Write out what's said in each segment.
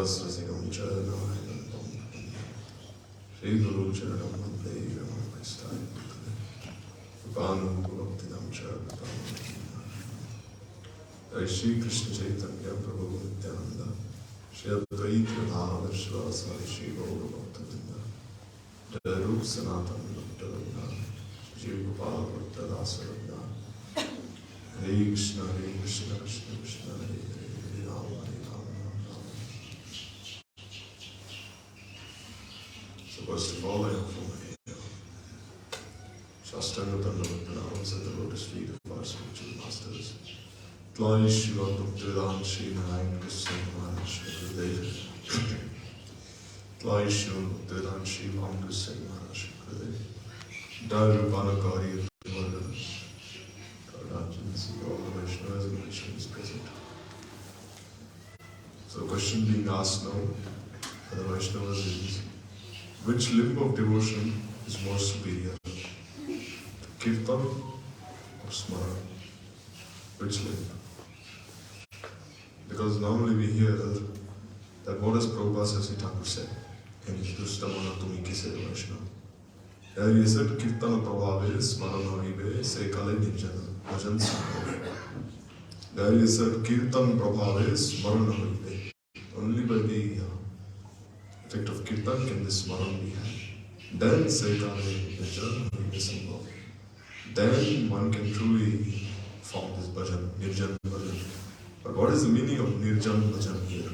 Rasrasikam Charanayam Shri Guru Charanam Vande Ramapastai Upanu Bhaktinam Charanam Shri Krishna Chaitanya Prabhu Nityananda Shri Advaita Bhava Shivasari Shri Gaura Bhaktabandhav Jai Rup Sanatan Bhaktabandhav Shri Gopal Bhaktadasarabda Hare Krishna Krishna Krishna Hare Hare Hare Rama Hare Rama Rama Rama. So first of all, I offer my Shastanga Dandavata pranams at the lotus feet of our spiritual masters. Glory Shiva Bhaktivedanta Sri Narayan Krishna Maharaj Gurudev. Glory Shiva Bhaktivedanta Sri Ram Krishna Maharaj Gurudev. Darupana Gauri Vardan. Rajan, see all the Vaishnavas and Vaishnavas present. So the question being asked now by the Vaishnavas is, which limb of devotion is more superior? Kirtan or smaran? Which limb? Because normally we hear that what does Prabhupada Sasi Thakur say in Dustamana Tumiki Se Vaishnava? There he said, Kirtana Prabhave Smarana Vive Se Kale Nirjana Bhajan Sukha. There he said, Kirtan Prabhave Smarana Vive. Only by the effect of Kirtan can this Smaran be had. Then Se Kale Nirjana Vive Sambhava. Then one can truly form this bhajan, Nirjan bhajan. But what is the meaning of Nirjan bhajan here?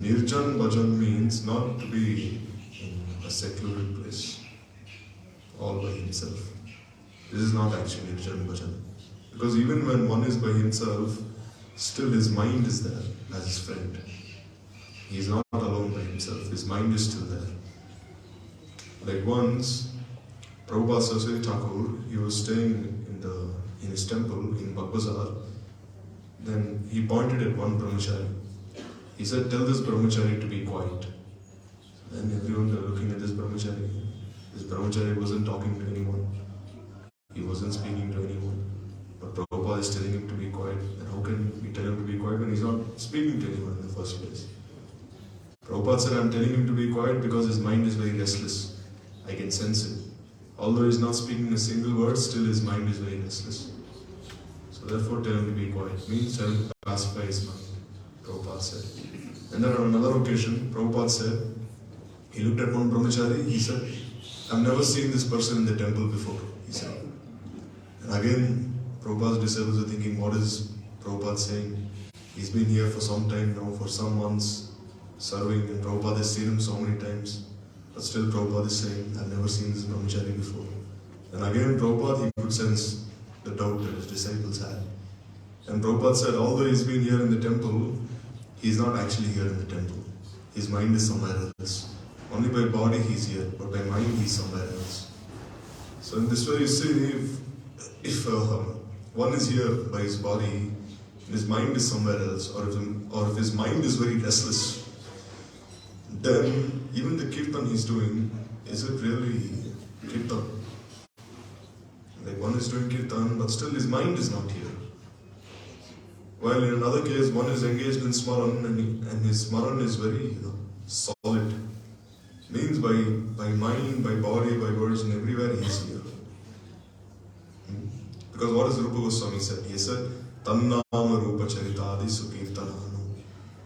Nirjan bhajan means not to be in a secluded place, all by himself. This is not actually Nirjan bhajan. Because even when one is by himself, still his mind is there as his friend. He is not alone by himself, his mind is still there. Like once, Prabhupada Sasi Thakur, he was staying in his temple in Bagbazar. Then he pointed at one brahmachari. He said, tell this brahmachari to be quiet. And everyone were looking at this brahmachari. This brahmachari wasn't talking to anyone. He wasn't speaking to anyone. But Prabhupada is telling him to be quiet. And how can we tell him to be quiet when he's not speaking to anyone in the first place? Prabhupada said, I'm telling him to be quiet because his mind is very restless. I can sense it. Although he is not speaking a single word, still his mind is very restless. So therefore tell him to be quiet. Means tell him to pacify his mind, Prabhupada said. And then on another occasion, Prabhupada said, he looked at one brahmachari, he said, I've never seen this person in the temple before, he said. And again, Prabhupada's disciples are thinking, what is Prabhupada saying? He's been here for some time now, for some months, serving, and Prabhupada has seen him so many times. But still Prabhupada is saying, I've never seen this brahmachari before. And again Prabhupada, he could sense the doubt that his disciples had. And Prabhupada said, although he's been here in the temple, he's not actually here in the temple. His mind is somewhere else. Only by body he's here, but by mind he's somewhere else. So in this way you see, if one is here by his body, and his mind is somewhere else, or if his mind is very restless, then even the kirtan he's doing, is it really kirtan? Like one is doing kirtan, but still his mind is not here. While in another case, one is engaged in smaran and his smaran is very solid. Means by mind, by body, by words and everywhere he is here. Because what does Rupa Goswami said? He said, Tannama Rupa Charitadi Sukirtananu.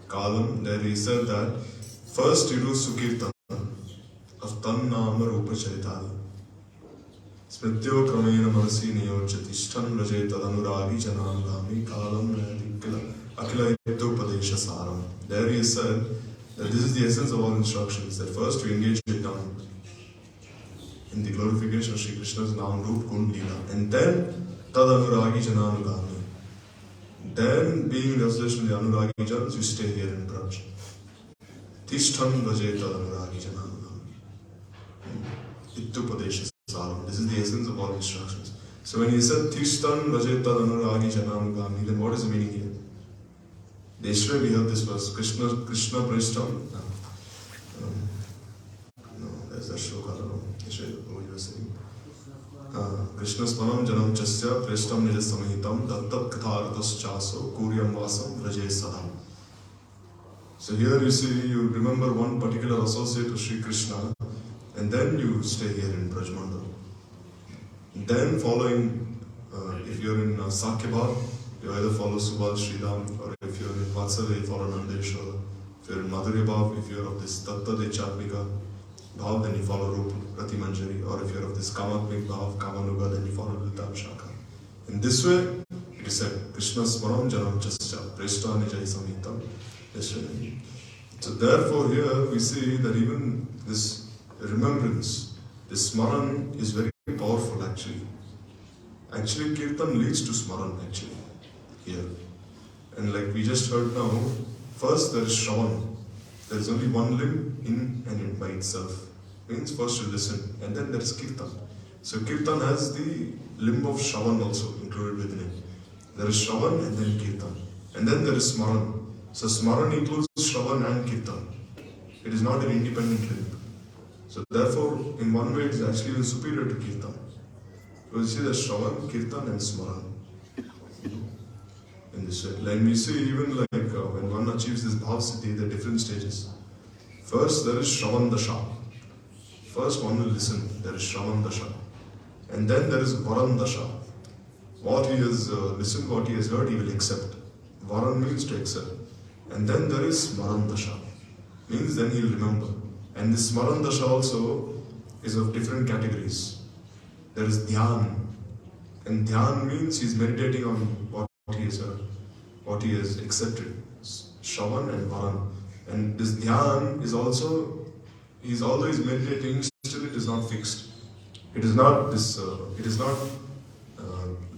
Kalam, there he said that first you do Sukirtan of Tannama Rupa Charitadi. Smrityo Kramena Manasi Niyojatishtan Rajeta Anuragi Janangami Kalam Akila Padesha Saram. There he said that this is the essence of all instructions, that first you engage it down in the glorification of Sri Krishna's Naam Roop Gun Leela, and then Tad Anuragi Jananugami. Then, being in association with the Anuragi Jans, you stay here in Braj. Tishtan Rajeta Anuragi Jananugami. Ittupadesha Saram. This is the essence of all instructions. So when he said Tishtan Rajeta Anuragi Jananugami, then what is the meaning here? Yesterday we heard this verse, Krishna Prishtam. No, there's that shloka, I don't know. Yesterday, what you were saying. Krishna Spanam Janam Chasya Prishtam Nija Samahitam Dattat Katharatas Chaso Kuryam Vasam Raje Sadam. So here you see, you remember one particular associate of Sri Krishna, and then you stay here in Brajmandal. Then following, if you're in Sakyabad, you either follow Subal Sridham, or if you're in Vatsala, you follow Nandeshwara. If you're in Madhurya, if you're of this Tatta Dechatmika Bhav, then you follow Rup Rati Manjari, or if you're of this Kamatmik Bhav, Kamanuga, then you follow Liltam Shaka. In this way, it is said, Krishna Smaram Janam Chascha, Preshta Nijai Samitam. So therefore here we see that even this remembrance, this Smaran is very powerful actually. Actually Kirtan leads to Smaran actually, here. And like we just heard now, first there is Shravan. There is only one limb in and in by itself. Means first you listen, and then there is Kirtan. So Kirtan has the limb of Shravan also included within it. There is Shravan and then Kirtan. And then there is Smaran. So Smaran includes Shravan and Kirtan. It is not an independent limb. So therefore, in one way, it is actually even superior to Kirtan. You see the Shravan, Kirtan and Smaran. In this way. Like we see even like when one achieves this Bhav Siddhi, there are different stages. First there is Shravan Dasha. First one will listen, there is Shravan Dasha. And then there is Varan Dasha. What he has listened, what he has heard, he will accept. Varan means to accept. And then there is Smaran Dasha. Means then he will remember. And this Smaran Dasha also is of different categories. There is Dhyan. And Dhyan means he is meditating on what he has heard, what he has accepted. Shravan and Varan. And this Dhyan is also, although he is meditating, still it is not fixed. It is not this,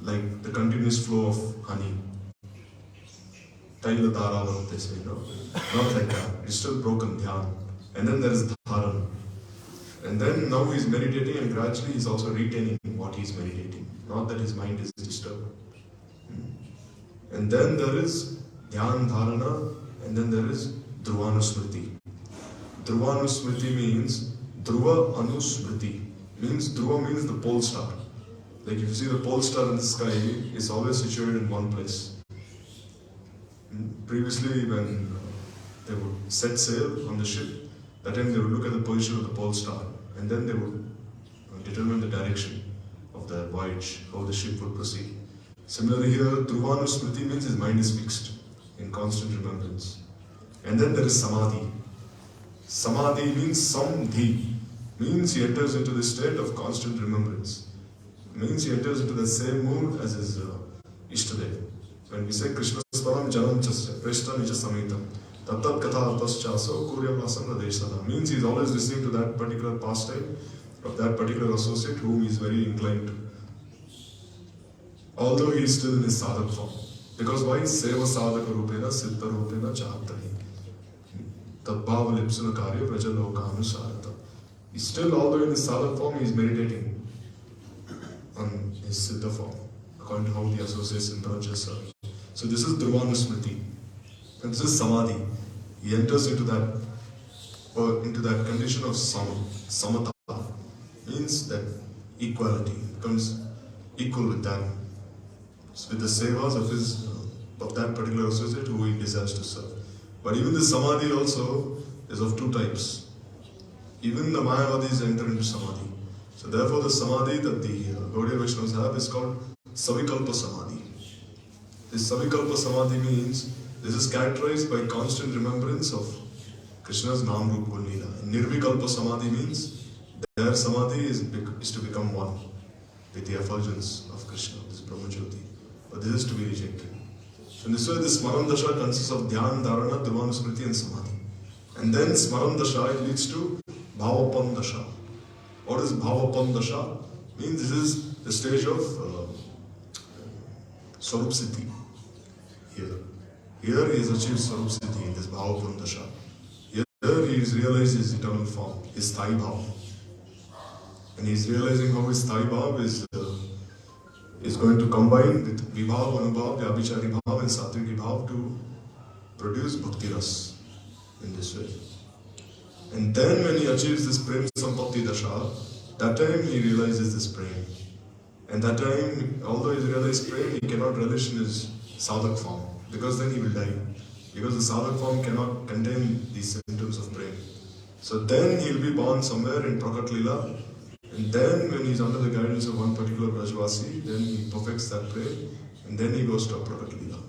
like the continuous flow of honey. Taila Dara, what they say, not like that. It's still broken Dhyan. And then there is Dharan. And then now he is meditating and gradually he is also retaining what he is meditating. Not that his mind is disturbed. And then there is Dhyan Dharana, and then there is Dhruvanusmriti. Dhruvanusmriti means Dhruva Anusmriti. Dhruva means the pole star. Like if you see the pole star in the sky, it's always situated in one place. Previously, when they would set sail on the ship, that time they would look at the position of the pole star, and then they would determine the direction of the voyage, how the ship would proceed. Similarly here, Dhruvanusmriti means his mind is fixed in constant remembrance. And then there is Samadhi. Samadhi means Samdhi. Means he enters into the state of constant remembrance. Means he enters into the same mood as his Ishtadev. When we say Krishna Sparam Janam Chasya, Preshta Nija Samitam, Tattat Katha Taschaso, Kuryam Asam Radeshana. Means he is always listening to that particular pastime of that particular associate whom he is very inclined to. Although he is still in his sadhak form. Because why? Seva sadhaka rupena, siddha rupena, chahatani. Tadbhava lipsuna karya, prajaloka anusarata. He's still, although in his sadhak form, he is meditating on his siddha form, according to how the associates in branches are. So this is Dhruvanusmriti. And this is Samadhi. He enters into that condition of samata. Means that equality, becomes equal with that. With the sevas of that particular associate who he desires to serve. But even the Samadhi also is of two types. Even the Mayavadis enter into Samadhi. So therefore the Samadhi that the Gaudiya Vaishnavas have is called Savikalpa Samadhi. This Savikalpa Samadhi means this is characterized by constant remembrance of Krishna's Nam Rup Gun Leela. And Nirvikalpa Samadhi means their Samadhi is to become one with the effulgence of Krishna, this Brahmajyoti. But this is to be rejected. So in this way, this Smaran Dasha consists of Dhyan, Dharana, Dhruvanusmriti and Samadhi. And then Smaran Dasha, it leads to Bhavapan Dasha. What is Bhavapan Dasha? Means this is the stage of Swarup Siddhi. Here he has achieved Swarup Siddhi in this Bhavapan Dasha. Here he has realized his eternal form, his Thai Bhav. And he is realizing how his Thai Bhav is going to combine with Vibhav, Anubhav, Vyabhichari Bhav and Satviki Bhav to produce Bhakti Ras in this way. And then when he achieves this Prem Sampatti Dasha, that time he realizes this Prem. And that time, although he realizes Prem, he cannot relish in his sadhak form, because then he will die. because the sadhak form cannot contain these symptoms of prema. So then he'll be born somewhere in Prakat Lila, and then when he's under the guidance of one particular Brajvasi, then he perfects that prema, and then he goes to Prakat Lila.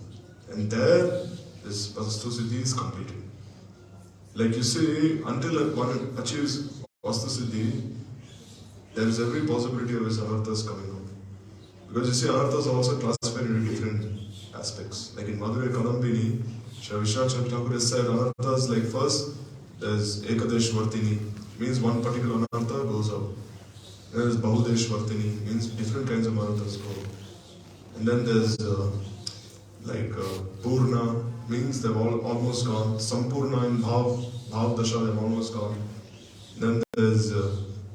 And there, this Vastu Siddhi is completed. Like you see, until one achieves Vastu Siddhi, there is every possibility of his anarthas coming out. Because you see, anarthas are also classified into different aspects. Like in Madurai Kadambini, Shri Vishwanath Thakur has said anarthas, like first, there's Ekadesh Vartini, means one particular anartha goes out. Then there's Bahudesh Vartini, means different kinds of anarthas go out. And then there's Purna, means they've all almost gone. Sampurna and Bhav Dasha, they've almost gone. Then there's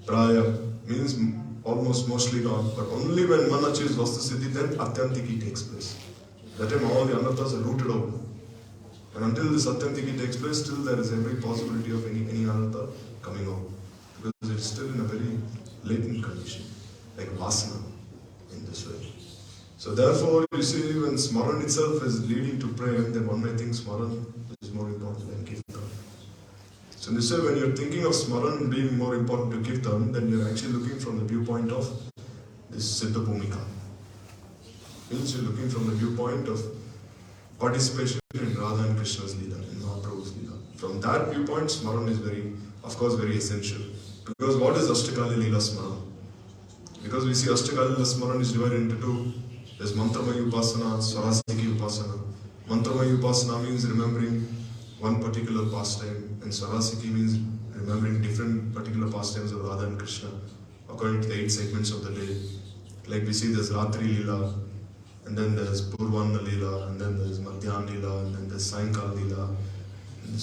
Praya, means almost mostly gone. But only when one achieves Vastu Siddhi, then Atyantiki takes place. That time all the anarthas are rooted out. And until this Atyantiki takes place, still there is every possibility of any anartha coming out. Because it's still in a very latent condition, like Vasana in this way. So therefore, you see, when smaran itself is leading to prayer, then one may think smaran is more important than kirtan. So in this way, when you're thinking of smaran being more important to kirtan, then you're actually looking from the viewpoint of this Siddha Bhumika. Means you're looking from the viewpoint of participation in Radha and Krishna's Leela, in Mahaprabhu's Leela. From that viewpoint, smaran is of course, very essential. Because what is Ashtakali Leela Smaran? Because we see Ashtakali Leela Smaran is divided into two. There's Mantramayi Upasana, Swarasiki Upasana. Mantramayi Upasana means remembering one particular pastime, and Swarasiki means remembering different particular pastimes of Radha and Krishna according to the 8 segments of the day. Like we see there's Ratri Leela, and then there's Purvanna Leela, and then there's Madhyan Leela, and then there's Sayankal Leela. And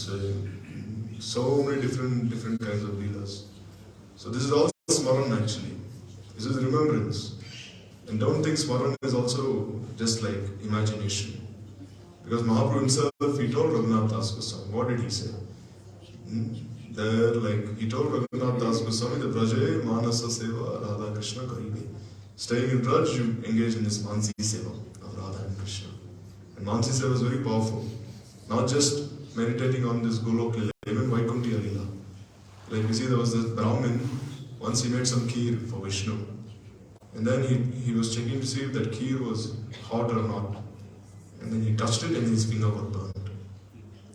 so many different kinds of Leelas. So this is all Smaran actually. This is remembrance. And don't think smaran is also just like imagination. Because Mahaprabhu himself, he told Raghunath Das Goswami, what did he say? He told Raghunath Das Goswami that Braje Manasa Seva Radha Krishna Karibe. Staying in Braj, you engage in this Mansi Seva of Radha and Krishna. And Mansi Seva is very powerful. Not just meditating on this Golok Lila, even Vaikunthiya Lila. Like we see there was this Brahmin, once he made some kheer for Vishnu. And then he was checking to see if that kheer was hot or not. And then he touched it and his finger got burnt.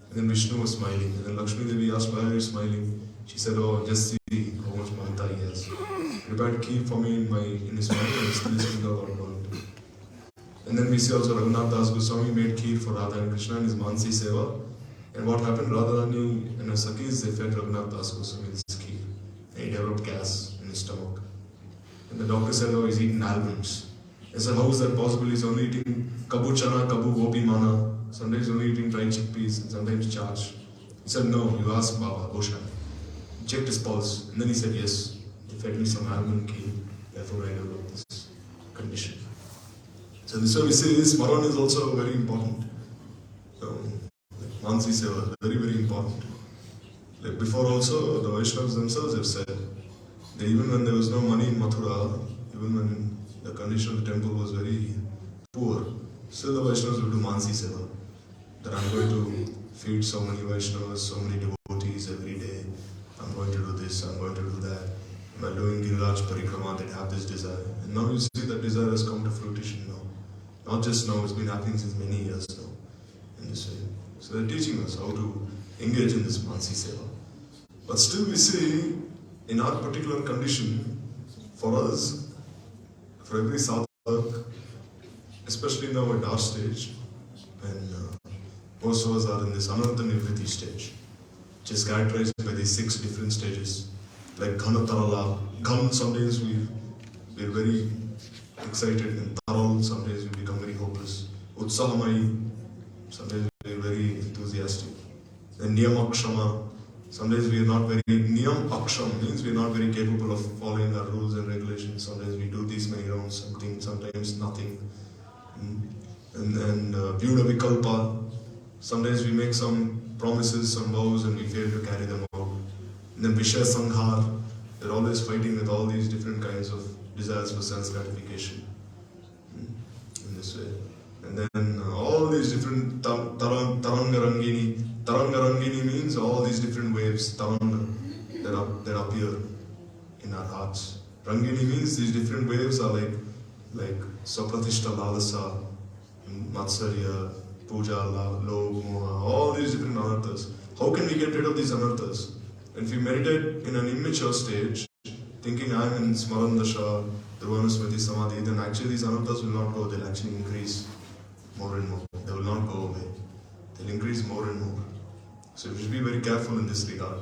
And then Vishnu was smiling. And then Lakshmi Devi asked, why are you smiling? She said, oh, just see how much manta he has. He prepared kheer for me in his mind and still his finger got burnt. And then we see also Raghunath Das Goswami made kheer for Radha and Krishna in his Mansi Seva. And what happened? Radharani and her Sakhis, they fed Raghunath Das Goswami this kheer. And he developed gas in his stomach. And the doctor said, oh, he's eating almonds. I said, how is that possible? He's only eating kabu chana, kabu gopi mana. Sometimes he's only eating dried chickpeas and sometimes charge. He said, no, you ask Baba, Boshan. He checked his pulse and then he said, yes, he fed me some almond kheer. Therefore I developed this condition. So this is why we say this smaran is also very important. Mansi Seva, very, very important. Like before also, the Vaishnavas themselves have said, even when there was no money in Mathura, even when the condition of the temple was very poor, still the Vaishnavas would do Mansi Seva. That I'm going to feed so many Vaishnavas, so many devotees every day. I'm going to do this, I'm going to do that. By doing Giriraj Parikrama, they have this desire. And now you see that desire has come to fruition now. Not just now, it's been happening since many years now. In this way. So they're teaching us how to engage in this Mansi Seva. But still we see, in our particular condition, for us, for every sadhak, especially now at our stage, when most of us are in this Anartha Nivritti stage, which is characterized by these 6 different stages. Like Ghana Tarala, Gham, sometimes we're very excited, and Taral, sometimes we become very hopeless. Utsahamai, sometimes we're very enthusiastic. Then Niyam Akshama, sometimes we are not very, Niyam Aksham means we are not very capable of following our rules and regulations. Sometimes we do these many rounds, sometimes nothing. And then Vyuda Vikalpa, sometimes we make some promises, some vows, and we fail to carry them out. And then Vishaya Sanghar, they're always fighting with all these different kinds of desires for sense gratification. In this way. And then all these different Tarangarangi waves, Tavanga, that appear in our hearts. Rangini means these different waves are like Sapratishta, Lalasa, Matsarya, Puja, Log, Moha, all these different anarthas. How can we get rid of these anarthas? If we meditate in an immature stage, thinking I am in Smaran Dasha, Dhruvanusmriti Samadhi, then actually these anarthas will not go, they'll actually increase more and more. They will not go away. They'll increase more and more. So we should be very careful in this regard.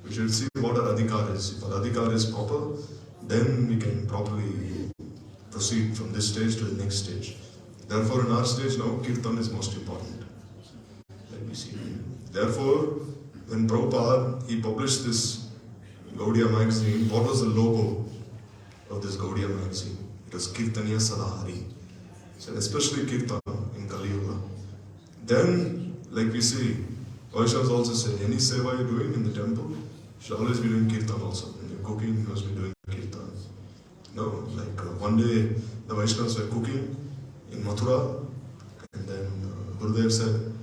We should see what our adhikar is. If our adhikar is proper, then we can properly proceed from this stage to the next stage. Therefore, in our stage now, kirtan is most important. Let me see. Therefore, when Prabhupada, he published this Gaudiya magazine, what was the logo of this Gaudiya magazine? It was Kirtaniya Sadahari. So especially kirtan in Kali Yuga. Then, like we see, Vaishnavas also say, any seva you're doing in the temple, you should always be doing kirtan also. When you're cooking, you must be doing kirtan. No, like one day the Vaishnavas were cooking in Mathura, and then Gurudev said,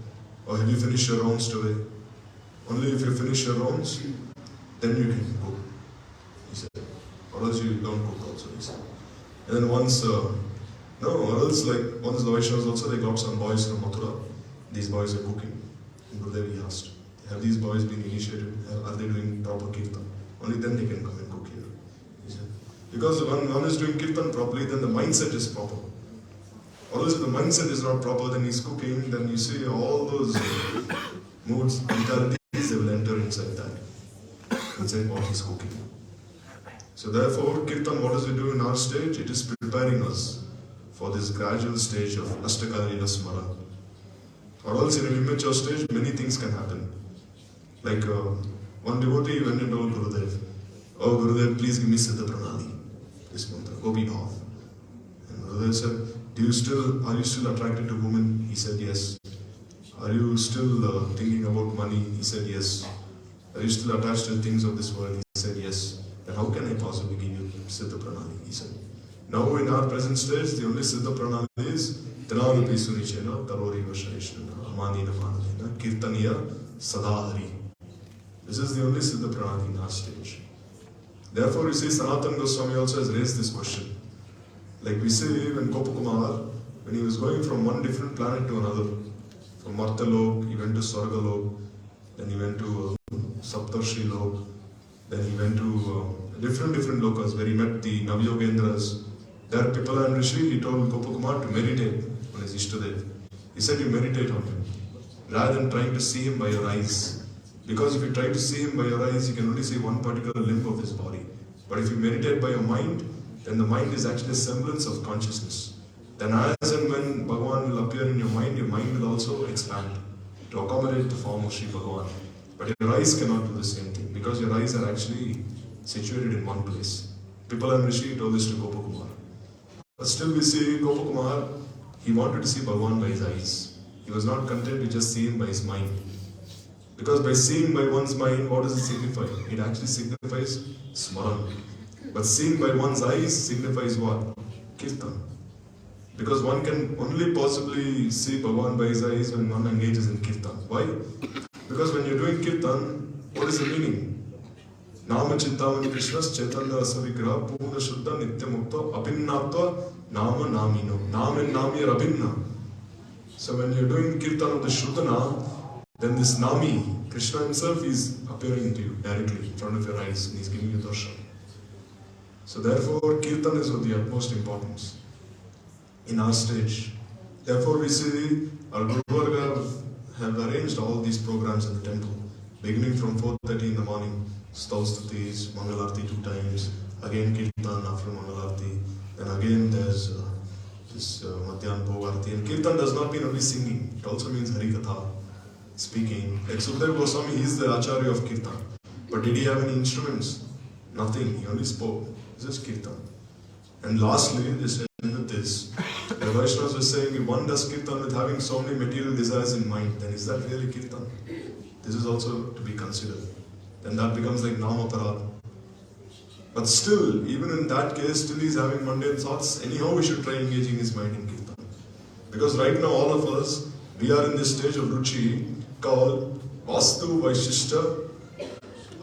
oh, have you finished your rounds today? Only if you finish your rounds, then you can cook, he said. Or else you don't cook also, he said. And then once, or else like, once the Vaishnavas also, they got some boys from Mathura. These boys are cooking. And Gurudev, he asked, have these boys been initiated? Are they doing proper kirtan? Only then they can come and cook here, he said. Because when one is doing kirtan properly, then the mindset is proper. Or else if the mindset is not proper, then he's cooking, then you see all those moods, mentalities, they will enter inside that, inside what he's cooking. So therefore, kirtan, what does it do in our stage? It is preparing us for this gradual stage of Ashtakalila Smaran. Or else in an immature stage, many things can happen. Like one devotee went and told Gurudev, oh Gurudev, please give me Siddha Pranali, this mantra, Gopi Bhav. And Gurudev said, are you still attracted to women? He said yes. Are you still thinking about money? He said yes. Are you still attached to things of this world? He said yes. Then how can I possibly give you Siddha Pranali? He said. Now in our present stage, the only Siddha Pranali is Tanarupi Sunichena, Tarori Vashaishana, Amanina Manalena, Kirtaniya Sadahari. This is the only Siddha Pranali in our stage. Therefore, you see, Sanatana Goswami also has raised this question. Like we say, when Gopakumar, when he was going from one different planet to another, from Martalok, he went to Swargalok, then he went to Saptarshi Lok, then he went to different lokas where he met the Navyogendras. There, Pipala and Rishi, he told Gopakumar to meditate on his Ishtadev. He said, you meditate on him, rather than trying to see him by your eyes. Because if you try to see him by your eyes, you can only see one particular limb of his body. But if you meditate by your mind, then the mind is actually a semblance of consciousness. Then as and when Bhagavan will appear in your mind will also expand to accommodate the form of Sri Bhagavan. But your eyes cannot do the same thing, because your eyes are actually situated in one place. Pipala and Rishi told this to Gopakumar. But still we see Gopakumar, he wanted to see Bhagavan by his eyes. He was not content to just see him by his mind. Because by seeing by one's mind, what does it signify? It actually signifies smaran. But seeing by one's eyes signifies what? Kirtan. Because one can only possibly see Bhagavan by his eyes when one engages in kirtan. Why? Because when you're doing kirtan, what is the meaning? Nama Chintamani Krishna's Chaitanya Rasavigraha Purna Shuddha Nitya Mukta Apinnatva Nama Namino. Nama and Nami are Abhinna. So when you're doing kirtan of the Shuddhana, then this Nami, Krishna himself is appearing to you directly in front of your eyes and he's giving you darshan. So therefore, kirtan is of the utmost importance in our stage. Therefore, we see our Guru Varga have arranged all these programs in the temple, beginning from 4:30 in the morning, Staustutis, Mangalarti 2 times, again Kirtan after Mangalarti, then again there's this Madhyan Bhogarti. And Kirtan does not mean only singing, it also means Harikatha, speaking. Like Sukdev Goswami, he is the Acharya of Kirtan. But did he have any instruments? Nothing, he only spoke. This is Kirtan. And lastly, this end with this. The Vaishnavas were saying, if one does Kirtan with having so many material desires in mind, then is that really Kirtan? This is also to be considered. Then that becomes like Namaparad. But still, even in that case, still he's having mundane thoughts. Anyhow, we should try engaging his mind in Kirtan. Because right now, all of us, we are in this stage of Ruchi called Vastu Vaishishta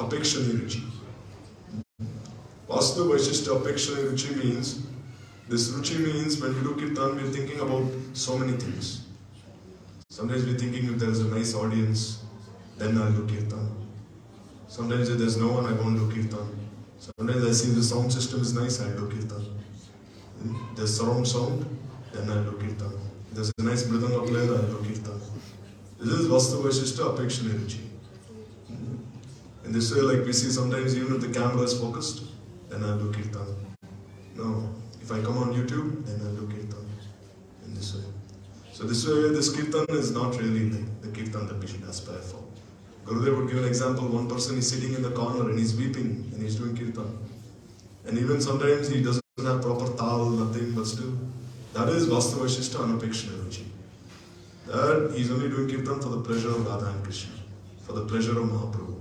apekshani ruchi. Vastu Vaishishta apekshani ruchi means, this ruchi means when we do kirtan, we are thinking about so many things. Sometimes we are thinking if there is a nice audience, then I'll do kirtan. Sometimes if there's no one, I won't do kirtan. Sometimes I see the sound system is nice, I'll do kirtan. There's surround sound, then I'll do kirtan. If there's a nice mridanga player, I'll do kirtan. This is Vastu Vaishishta apekshani ruchi. In this way, like we see sometimes even if the camera is focused, then I'll do kirtan. No, if I come on YouTube, then I'll do kirtan. In this way. So this way, this kirtan is not really like the kirtan that we should aspire for. Gurudev would give an example, one person is sitting in the corner and he's weeping and he's doing kirtan. And even sometimes he doesn't have proper tal, nothing, but still, that is Vastu Vaishishta Anupekshana Ruchi. That he's only doing kirtan for the pleasure of Radha and Krishna, for the pleasure of Mahaprabhu.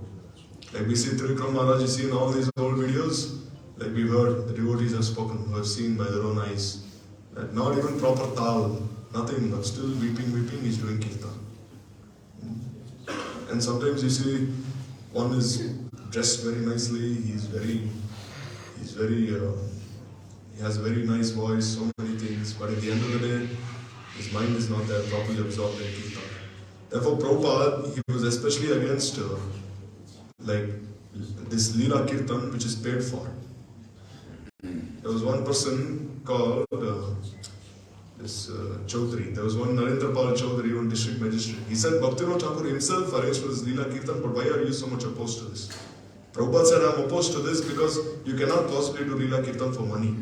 Like we see Trivikram Maharaj, you see in all these old videos, like we've heard, the devotees have spoken, who have seen by their own eyes, that not even proper tal, nothing, but still weeping, he's doing kirtan. And sometimes you see, one is dressed very nicely, he has a very nice voice, so many things, but at the end of the day, his mind is not there, properly absorbed in kirtan. Therefore, Prabhupada, he was especially against like this Leela Kirtan which is paid for. There was one person called Chaudhary. There was one Narendra Pal Chaudhary, one district magistrate. He said Bhaktivinoda Thakur himself arranged for this Leela Kirtan, but why are you so much opposed to this? Prabhupada said, I'm opposed to this because you cannot possibly do Leela Kirtan for money.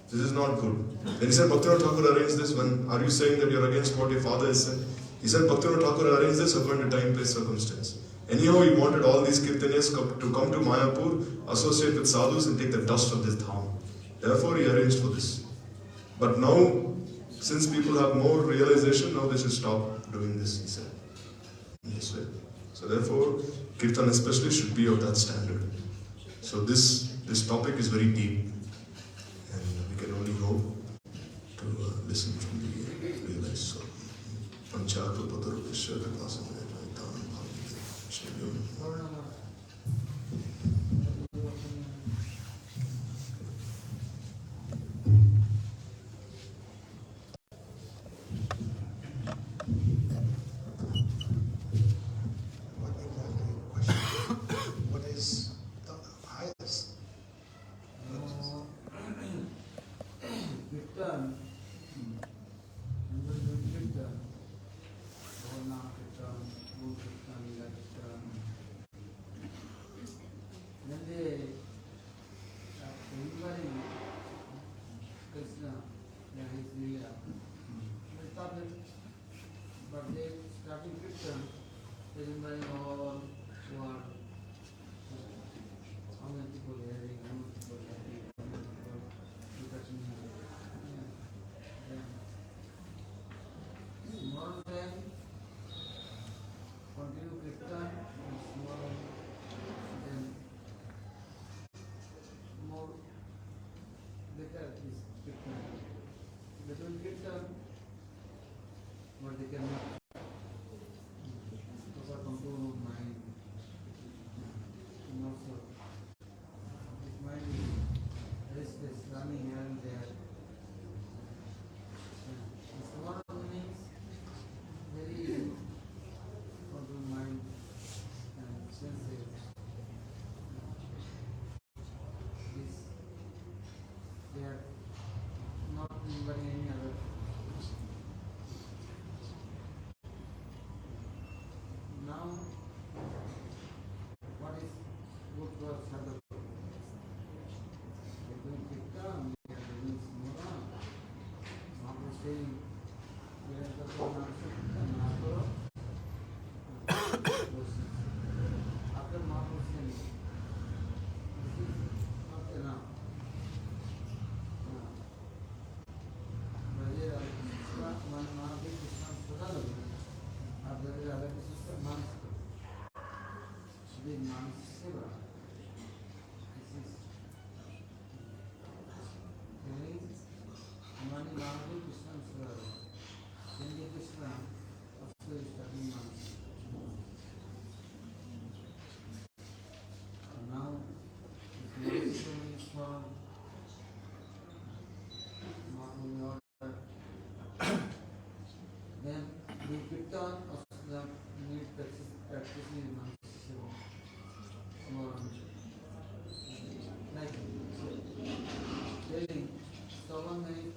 This is not good. Then he said, Bhaktivinoda Thakur arranged this. Are you saying that you're against what your father has said? He said, Bhaktivinoda Thakur arranged this according to time, place, circumstance. Anyhow, he wanted all these kirtanias to come to Mayapur, associate with sadhus and take the dust of this dham. Therefore, he arranged for this. But now, since people have more realization, now they should stop doing this, he said. In this way. So therefore, kirtan especially should be of that standard. So this topic is very deep. And we can only hope to listen from the realized soul. Panchakru Padaru Vishya Vikasam Vedaitanam Bhavati Shri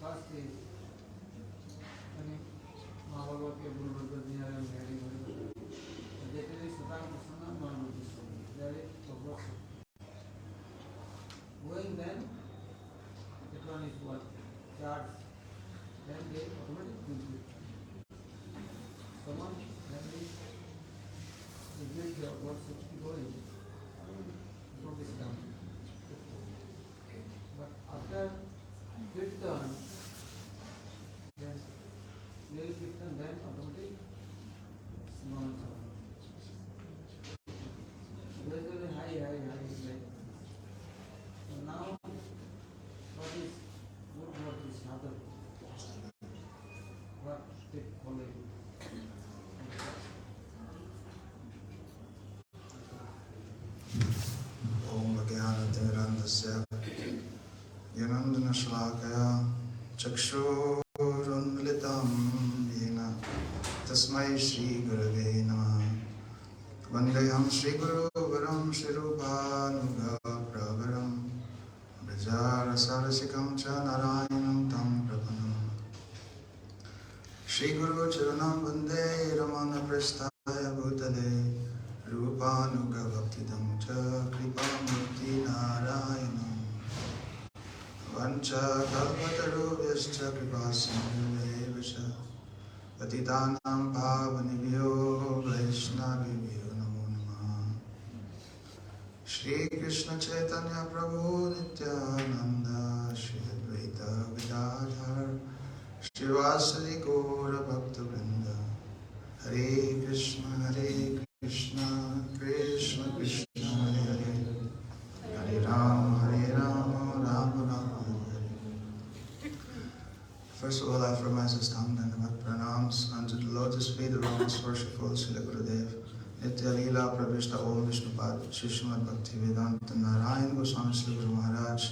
first is Maharaj ke Guru Bhaktivedanta and Giri. That is Satan Krishna non-Buddhist. That is Bhagavad. Going then, that one is what? Charge. Then they automatically do it. Someone then they give the what should be going. Don't be done. But after kirtan, then little kirtan, then automatic smaran. Gradually high. Like. So now, what is good, what is other? What step following? Om Jnanatirandasya Yanandana Shlakaya Chakshurunmilitam Yena Tasmai Shri Gurave Namah Vandeham Shri Guru Varam Shri Rupanuga Pravaram Brajara Sarasikam Cha Narayanam Tam Prapanam Shri Guru Charanam Vande Ramana Prestaya Bhutale Rupanuga Bhaktidam Cha Kripa Murti Narayanam Vancha Kalpatarubhyascha Kripa Sindhuvesha Patitanam Pavanibhyo Vaishnavibhyo Namo Namaha Shri Krishna Chaitanya Prabhu Nityananda Shri Advaita Gadadhar Shri Vasadi Gaura Bhaktabandhav Hare Krishna Krishna Krishna Krishna Hare Hare Hare Rama Rama Rama Hare. First of all, I offer my stand and pranams unto the lotus feet of our most worshipful Srila Gurudev, Nitya Leela Pravishta Om Vishnupad, Shishmad Bhaktivedanta Narayan Goswami Srila Guru Maharaj,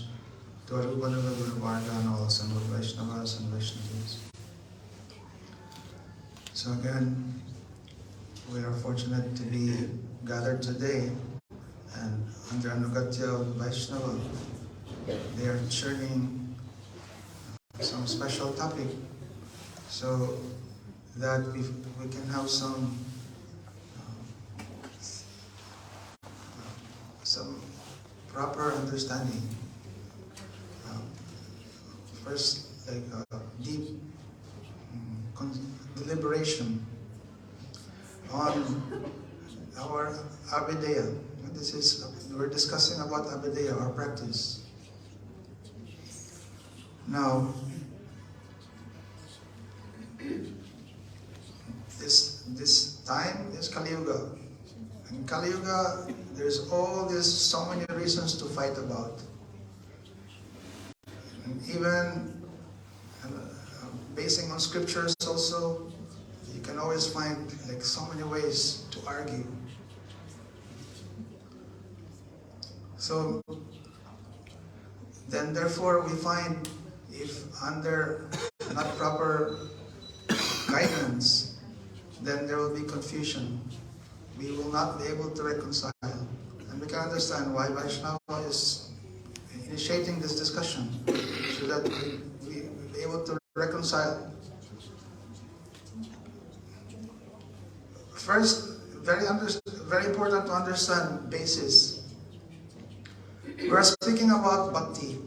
to our Rupananda Guru Varga and all assembled Vaishnavas and Vaishnavis. So again, we are fortunate to be gathered today, and under Anugatya of Vaishnava, they are churning some special topic so that we can have some proper understanding. First, like deep deliberation on our Abhideya. We're discussing about Abhideya, our practice. Now, this time is Kali Yuga. In Kali Yuga, there's so many reasons to fight about. And even basing on scriptures also, you can always find like so many ways to argue. So then therefore we find if under not proper guidance, then there will be confusion. We will not be able to reconcile. And we can understand why Vaishnava is initiating this discussion, so that we will be able to reconcile. First, very important to understand basis. We are speaking about Bhakti.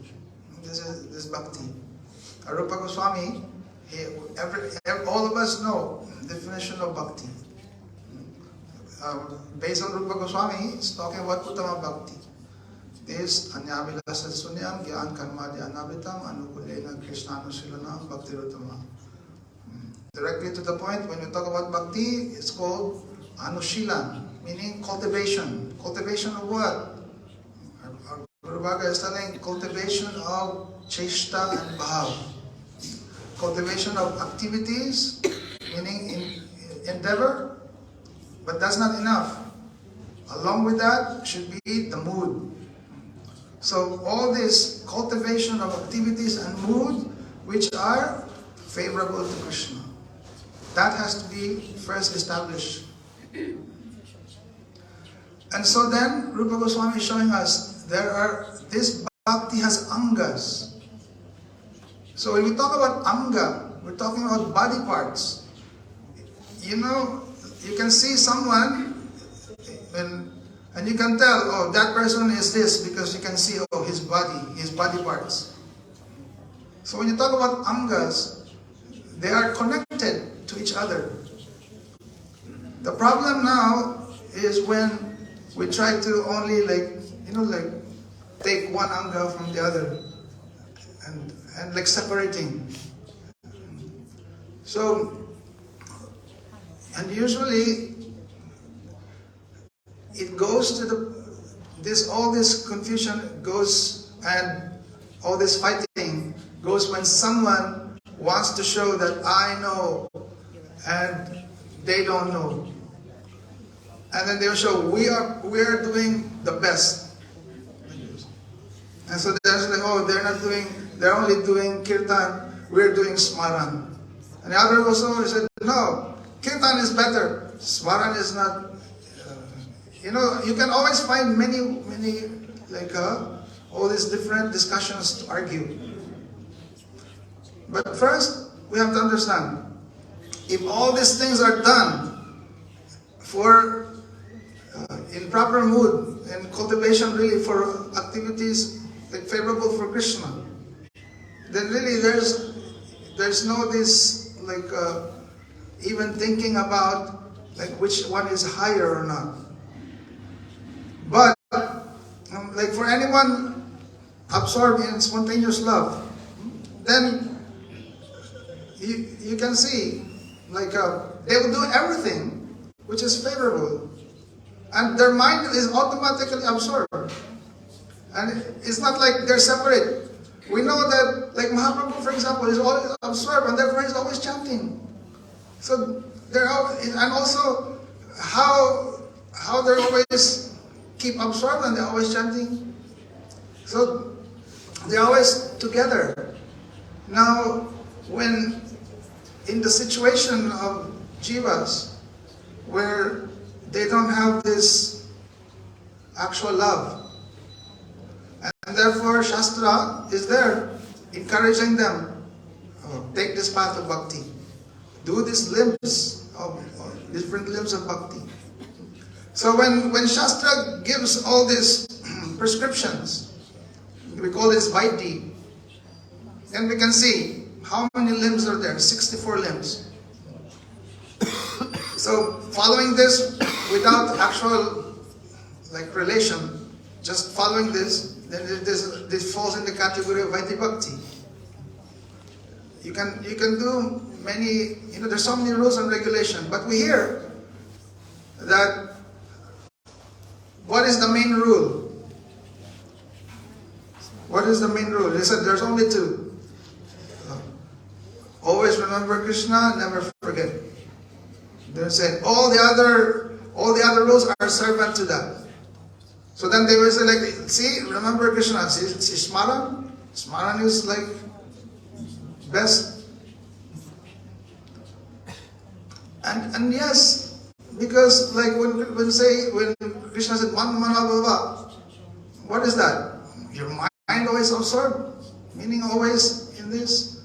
This is Bhakti. Rupa Goswami, all of us know the definition of Bhakti. Based on Rupa Goswami, it's talking about Uttama Bhakti. This Anyavilasa Sunyam Gyan Karmadi Anavitam Anukulena Krishna Anusilanam Bhakti Ruttama. Directly to the point, when we talk about Bhakti, it's called Anushilan, meaning cultivation. Cultivation of what? Our Guru Bhaga is telling cultivation of Cheshta and Bhav. Cultivation of activities, meaning endeavor, but that's not enough. Along with that should be the mood. So all this cultivation of activities and mood which are favorable to Krishna, that has to be first established. And so then Rupa Goswami is showing us this bhakti has angas. So when we talk about anga, we're talking about body parts. You know, you can see someone and you can tell, oh, that person is this, because you can see, oh, his body parts. So when you talk about angas, they are connected to each other. The problem now is when we try to only take one anga from the other and like separating. So, and usually it goes to all this confusion goes, and all this fighting goes when someone wants to show that I know and they don't know. And then they'll show we are doing the best. And so there's like, oh, they're only doing kirtan, we're doing smaran. And the other also said, no, kirtan is better, smaran is not. You can always find many all these different discussions to argue. But first, we have to understand, if all these things are done for in proper mood and cultivation, really for activities like favorable for Krishna, then really there's no this even thinking about like which one is higher or not. But like for anyone absorbed in spontaneous love, then you can see they will do everything which is favorable, and their mind is automatically absorbed. And it's not like they're separate. We know that like Mahaprabhu, for example, is always absorbed, and therefore he's always chanting. So and also how they're always keep absorbed and they're always chanting. So they're always together. Now, when in the situation of jivas, where they don't have this actual love, and therefore Shastra is there encouraging them, take this path of bhakti, do these limbs of different limbs of bhakti. So when Shastra gives all these prescriptions, we call this Vaidhi, and we can see how many limbs are there, 64 limbs. So following this without actual relation, just following this, then this falls in the category of Vaidhi Bhakti. You can do many, there's so many rules and regulations, but we hear that what is the main rule? What is the main rule? They said there's only two. Always remember Krishna, never forget. They said all the other rules are servant to that. So then they will say see, remember Krishna. See smaran? Smaran is best. And yes, because when Krishna said one manabhava, what is that? Your mind always absorbed, meaning always in this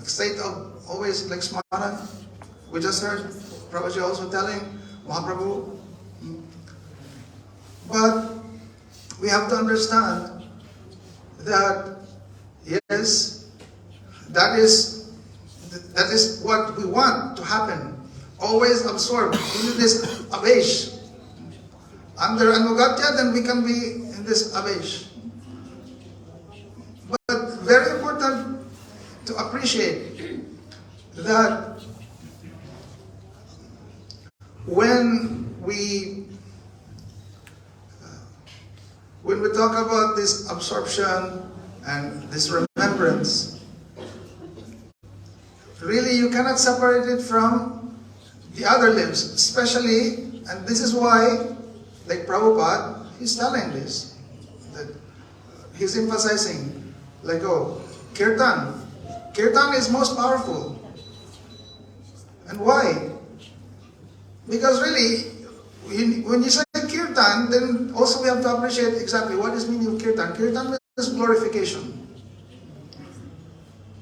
state of always smaran. We just heard Prabhuji also telling Mahaprabhu. But we have to understand that yes, that is what we want to happen. Always absorb into this avesh. Under anugatya, then we can be in this avesh. But very important to appreciate that when we talk about this absorption and this remembrance, really you cannot separate it from the other limbs, especially, and this is why, Prabhupada, he's telling this, that he's emphasizing, kirtan. Kirtan is most powerful. And why? Because really, when you say kirtan, then also we have to appreciate exactly what is meaning of kirtan. Kirtan is glorification.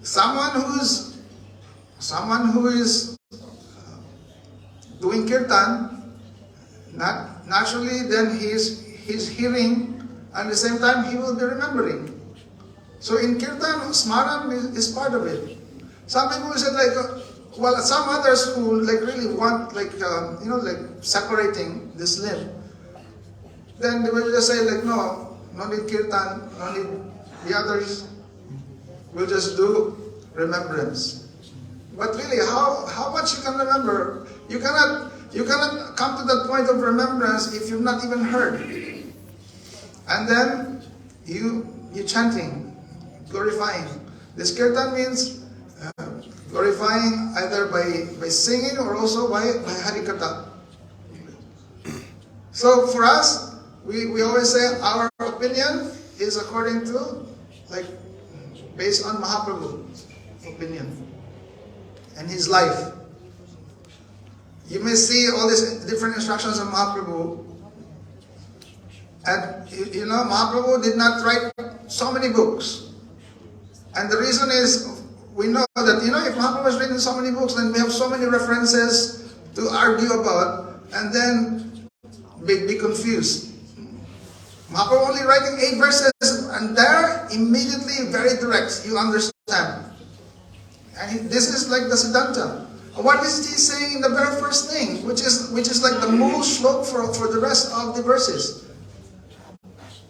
someone who is doing kirtan, naturally then he's hearing, and at the same time he will be remembering. So in kirtan, smaran is part of it. Some people said like, well, some others who like really want like like separating this limb, then they will just say like, no need kirtan, no need the others. We'll just do remembrance. But really, how much you can remember? You cannot come to that point of remembrance if you've not even heard. And then you chanting, glorifying. This kirtan means glorifying either by singing or also by harikatha. So for us, we always say our opinion is according to, like, based on Mahaprabhu's opinion and his life. You may see all these different instructions of Mahaprabhu, and Mahaprabhu did not write so many books. And the reason is, we know that if Mahaprabhu has written so many books, then we have so many references to argue about, and then be confused. Mahaprabhu only writing 8 verses, and they're immediately very direct. You understand. And this is like the Siddhanta. What is he saying in the very first thing, which is like the mool shlok for the rest of the verses?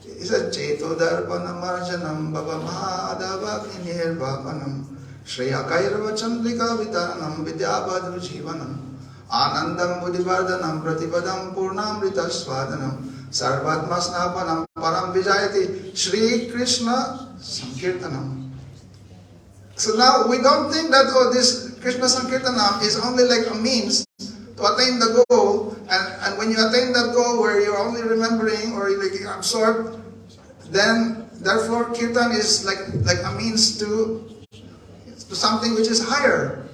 He said, Cheto darpanam marjanam baba mahadava nirvapanam shreya kairava chandrika vitanam vidyabhadru jivanam anandam buddhivardhanam pratipadam purnamrita swadanam Sarvatma Snapanam Param Vijayati Shri Krishna Sankirtanam. So now we don't think that this Krishna Sankirtanam is only like a means to attain the goal, and when you attain that goal where you're only remembering or you're absorbed, then therefore kirtan is like a means to something which is higher.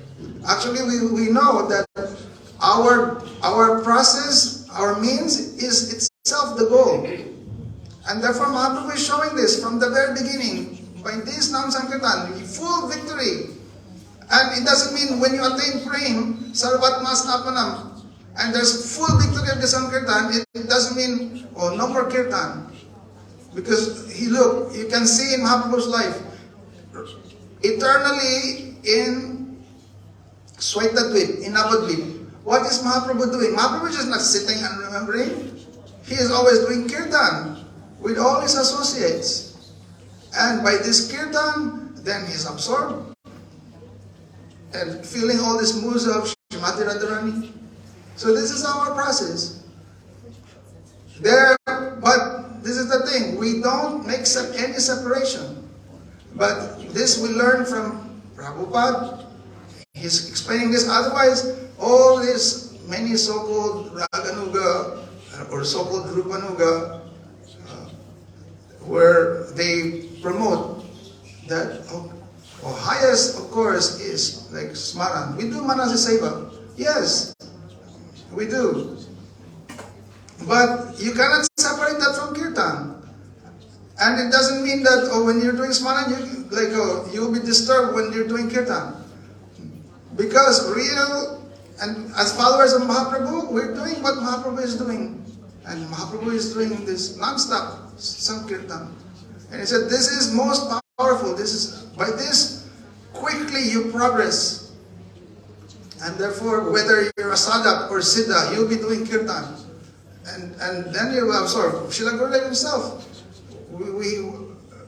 Actually, we know that our process, our means is itself the goal. And therefore Mahaprabhu is showing this from the very beginning. By this Nam Sankirtan, full victory. And it doesn't mean when you attain prem, Sarvatma Snapanam, and there's full victory of the Sankirtan, it doesn't mean, no more kirtan. Because you can see in Mahaprabhu's life, eternally in Swaitadvip, in Navadvip, what is Mahaprabhu doing? Mahaprabhu is just not sitting and remembering. He is always doing kirtan with all his associates. And by this kirtan, then he's absorbed and feeling all these moods of Srimati Radharani. So this is our process. But this is the thing, we don't make any separation. But this we learn from Prabhupada. He's explaining this. Otherwise, all these many so-called Raganuga or so-called Rupanuga, where they promote that highest, of course, is like smaran. We do manasi seva. Yes, we do. But you cannot separate that from kirtan. And it doesn't mean that when you're doing smaran, you'll be disturbed when you're doing kirtan. Because and as followers of Mahaprabhu, we're doing what Mahaprabhu is doing. And Mahaprabhu is doing this non-stop Sankirtan. And he said, this is most powerful. By this, quickly you progress. And therefore, whether you're a sadhak or siddha, you'll be doing kirtan. And then you will absorb. Srila Gurudev himself, we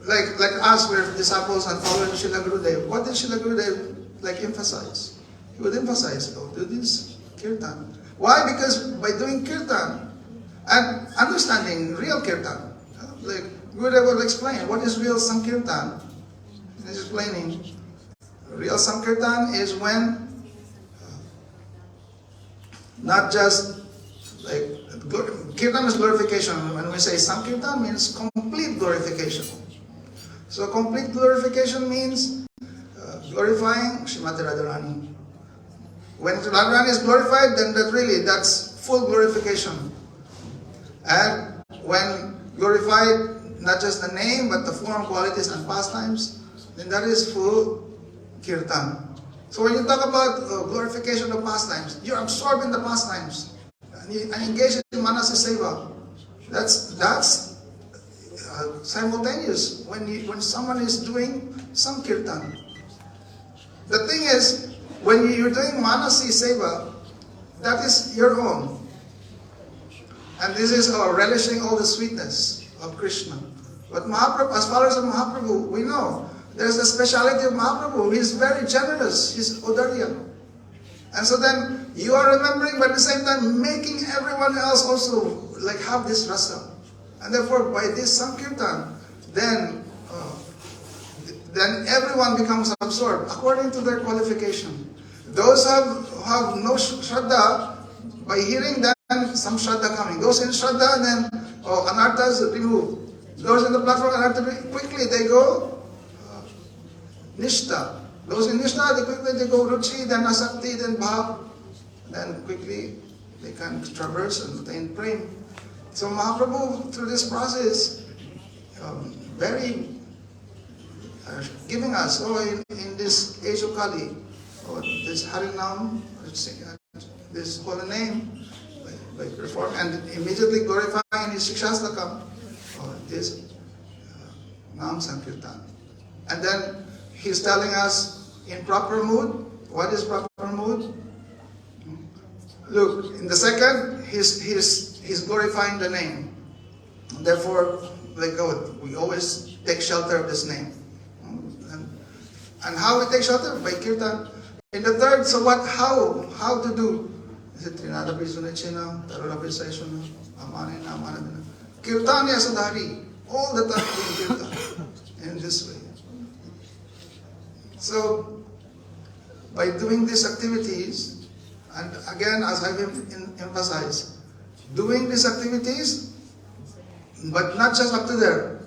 like us, we're disciples and followers of Srila Gurudev. What did Srila Gurudev emphasize? He would emphasize, do this kirtan. Why? Because by doing kirtan and understanding real kirtan, like Gurudev will explain what is real Sankirtan. He's explaining real Sankirtan is when not just kirtan is glorification. When we say Sankirtan means complete glorification. So complete glorification means glorifying Srimati Radharani. When Radharani is glorified, then that's full glorification. And when glorified, not just the name, but the form, qualities, and pastimes, then that is full kirtan. So when you talk about glorification of pastimes, you're absorbed in the pastimes and you engage in manasi seva. That's simultaneous when someone is doing some kirtan. The thing is, when you're doing manasi seva, that is your own. And this is relishing all the sweetness of Krishna. But Mahaprabhu, as followers of Mahaprabhu, we know there's the speciality of Mahaprabhu. He's very generous. He's Udarya. And so then you are remembering, but at the same time making everyone else also like have this rasa. And therefore, by this Sankirtan, then everyone becomes absorbed according to their qualification. Those who have no Shraddha, by hearing then some Shraddha coming. Those in Shraddha, then Anartha is removed. Those in the platform, Anartha, quickly they go Nishtha. Those in Nishtha, they go Ruchi, then Asakti, then Bhav. Then quickly they can traverse and attain Prem. So Mahaprabhu, through this process, very giving us, in this age of Kali, this Harinam, this holy name, by perform and immediately glorifying his Shikshastakam, this Nam Sankirtan. And then he's telling us in proper mood. What is proper mood? Look, in the second, he's glorifying the name. Therefore, we always take shelter of this name. And how we take shelter? By kirtan. In the third, so what? How to do? Is it Trinada Pisunachina, Taruna Pisayasuna, Amanina, Amanadina? Kirtan Yasadhari. All the time doing kirtan. In this way. So, by doing these activities, and again, as I've emphasized, doing these activities, but not just up to there,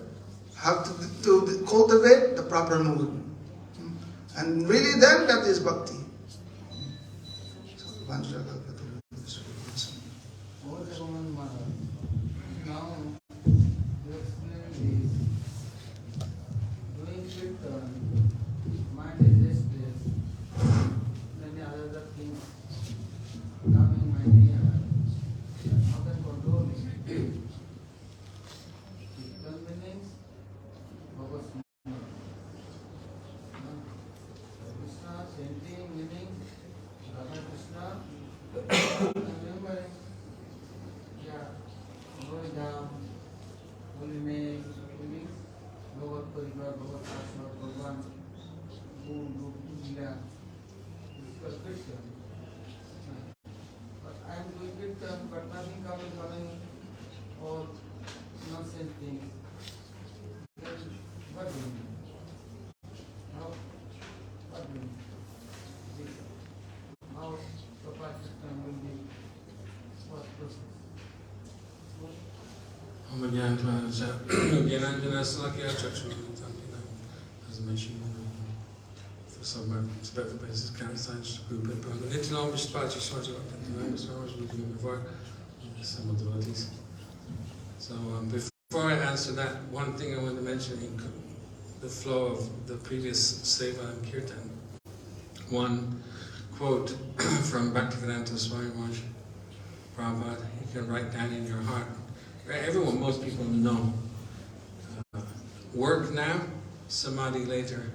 have to cultivate the proper mood. And really then, that is bhakti. Now, you explain this. Doing kirtan, mind is restless. Many other things coming my near. How can control it? Kirtan meanings, Bhagavad Gita. Krishna, chanting meaning, Radha Krishna, remembering, going down, holy name, meaning, Bhagavad Parivar, Bhagavad Ashma, Bhagavan, Guru, Lila, this is Krishna. But I am doing kirtan, but nothing coming, or nonsense things. Then what do you mean? How? What do you mean? How the practitioner will be? What process? As mentioned, for some better places, Kansas group and program. It's long response, sort of, before some of the devotees. So, before I answer that, one thing I want to mention in the flow of the previous Seva and Kirtan. One quote from Bhaktivedanta Swami Maharaj, Prabhupada, you can write down in your heart. Everyone, most people know. Work now, samadhi later.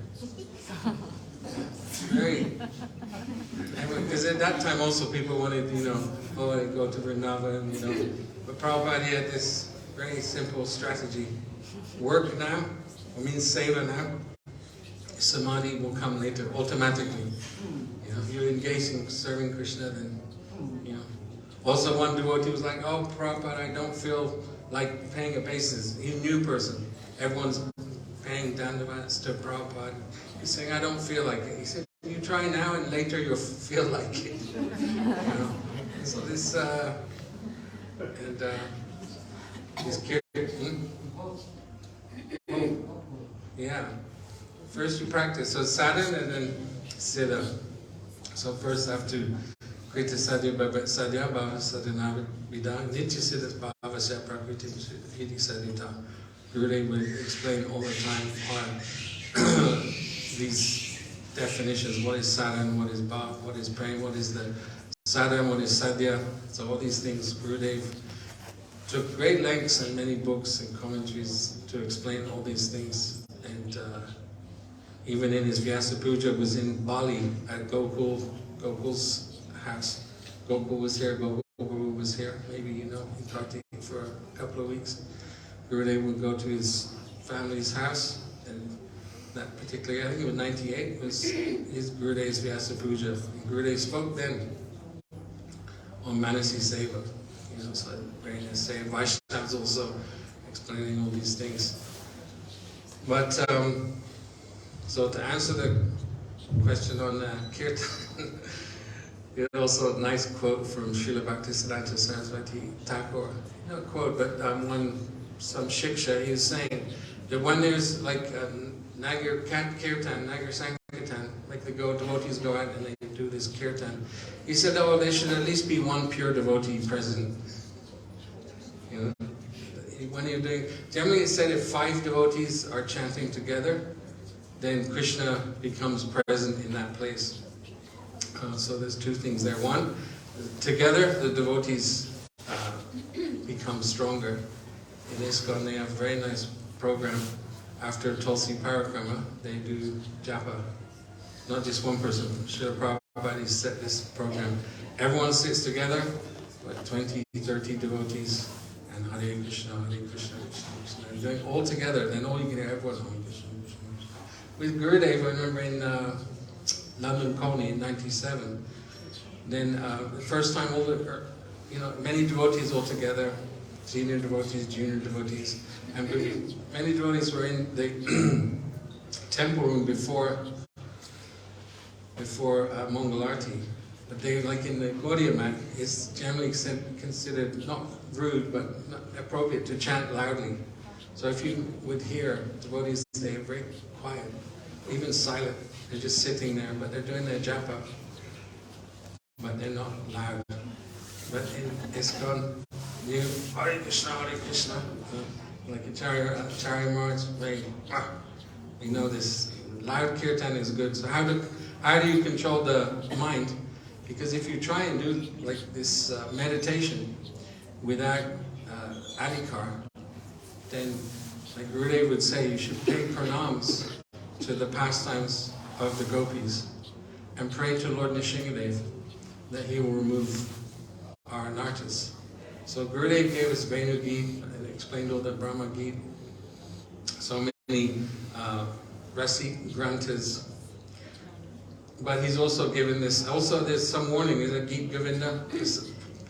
Because at that time also people wanted, they go to Vrindavan, But Prabhupada had this very simple strategy. Work now, means seva now. Samadhi will come later, automatically. If you're engaging, serving Krishna, then, Also one devotee was like, oh, Prabhupada, I don't feel like paying obeisance. He's a new person. Everyone's paying dandavats to Prabhupada. He's saying, I don't feel like it. He said, you try now and later you'll feel like it. So this, this kirtan. Yeah. First you practice. So sadhana and then siddha. So first I have to Krita sadhya bhava sadhana vidha nitya siddhas bhava sa prakriti hiti sadhita. Gurudev will explain all the time why these definitions. What is sadhan, what is bhav, what is prem, what is the sadhan, what is sadhya. So all these things, Gurudev took great lengths and many books and commentaries to explain all these things. And even in his Vyasa Puja was in Bali at Gokul's house. Gokul was here, Gokul Guru was here. Maybe you know, he talked to him for a couple of weeks. Gurudev would go to his family's house, and that particular year, I think it was 98, was his Gurudev's Vyasa Puja. And Gurudev spoke then on Manasi Seva. You know, so very nice say. Vaishnavas also explaining all these things. But so to answer the question on kirtan, there's also a nice quote from Srila Bhaktisiddhanta Saraswati Thakur. Not a quote, but some shiksha, he was saying that when there's like Nagar Kirtan, Nagar Sankirtan, like devotees go out and they do this kirtan, he said, oh, there should at least be one pure devotee present. You know, when you're doing, generally it said if 5 devotees are chanting together, then Krishna becomes present in that place. So there's 2 things there. One, together the devotees become stronger. In ISKCON they have a very nice program. After Tulsi Parikrama, they do japa. Not just one person. Srila Prabhupada set this program. Everyone sits together, like 20, 30 devotees, and Hare Krishna, Krishna, Krishna. You're doing all together, then all you can hear, everyone, Hare Krishna, Krishna, Krishna. With Gurudev, I remember in London Colony in '97, then the first time many devotees all together, senior devotees, junior devotees, and many devotees were in the temple room before Mangalarti. But they, like in the Gaudiya Mat, it's generally considered not rude, but not appropriate to chant loudly. So if you would hear devotees, they are very quiet, even silent. They're just sitting there, but they're doing their japa. But they're not loud. But in ISKCON, you Hare Krishna, like Acharya Maharaj, we know this loud kirtan is good. So how do you control the mind? Because if you try and do like this meditation without adhikar, then like Gurudev would say, you should pay pranams to the pastimes of the gopis and pray to Lord Nishingadev that he will remove our anarthas. So Gurudev gave us Venu Geet and explained all the Brahma Geet. So many Rasi Granthas. But he's also given this, also there's some warning, is a Geet Govinda?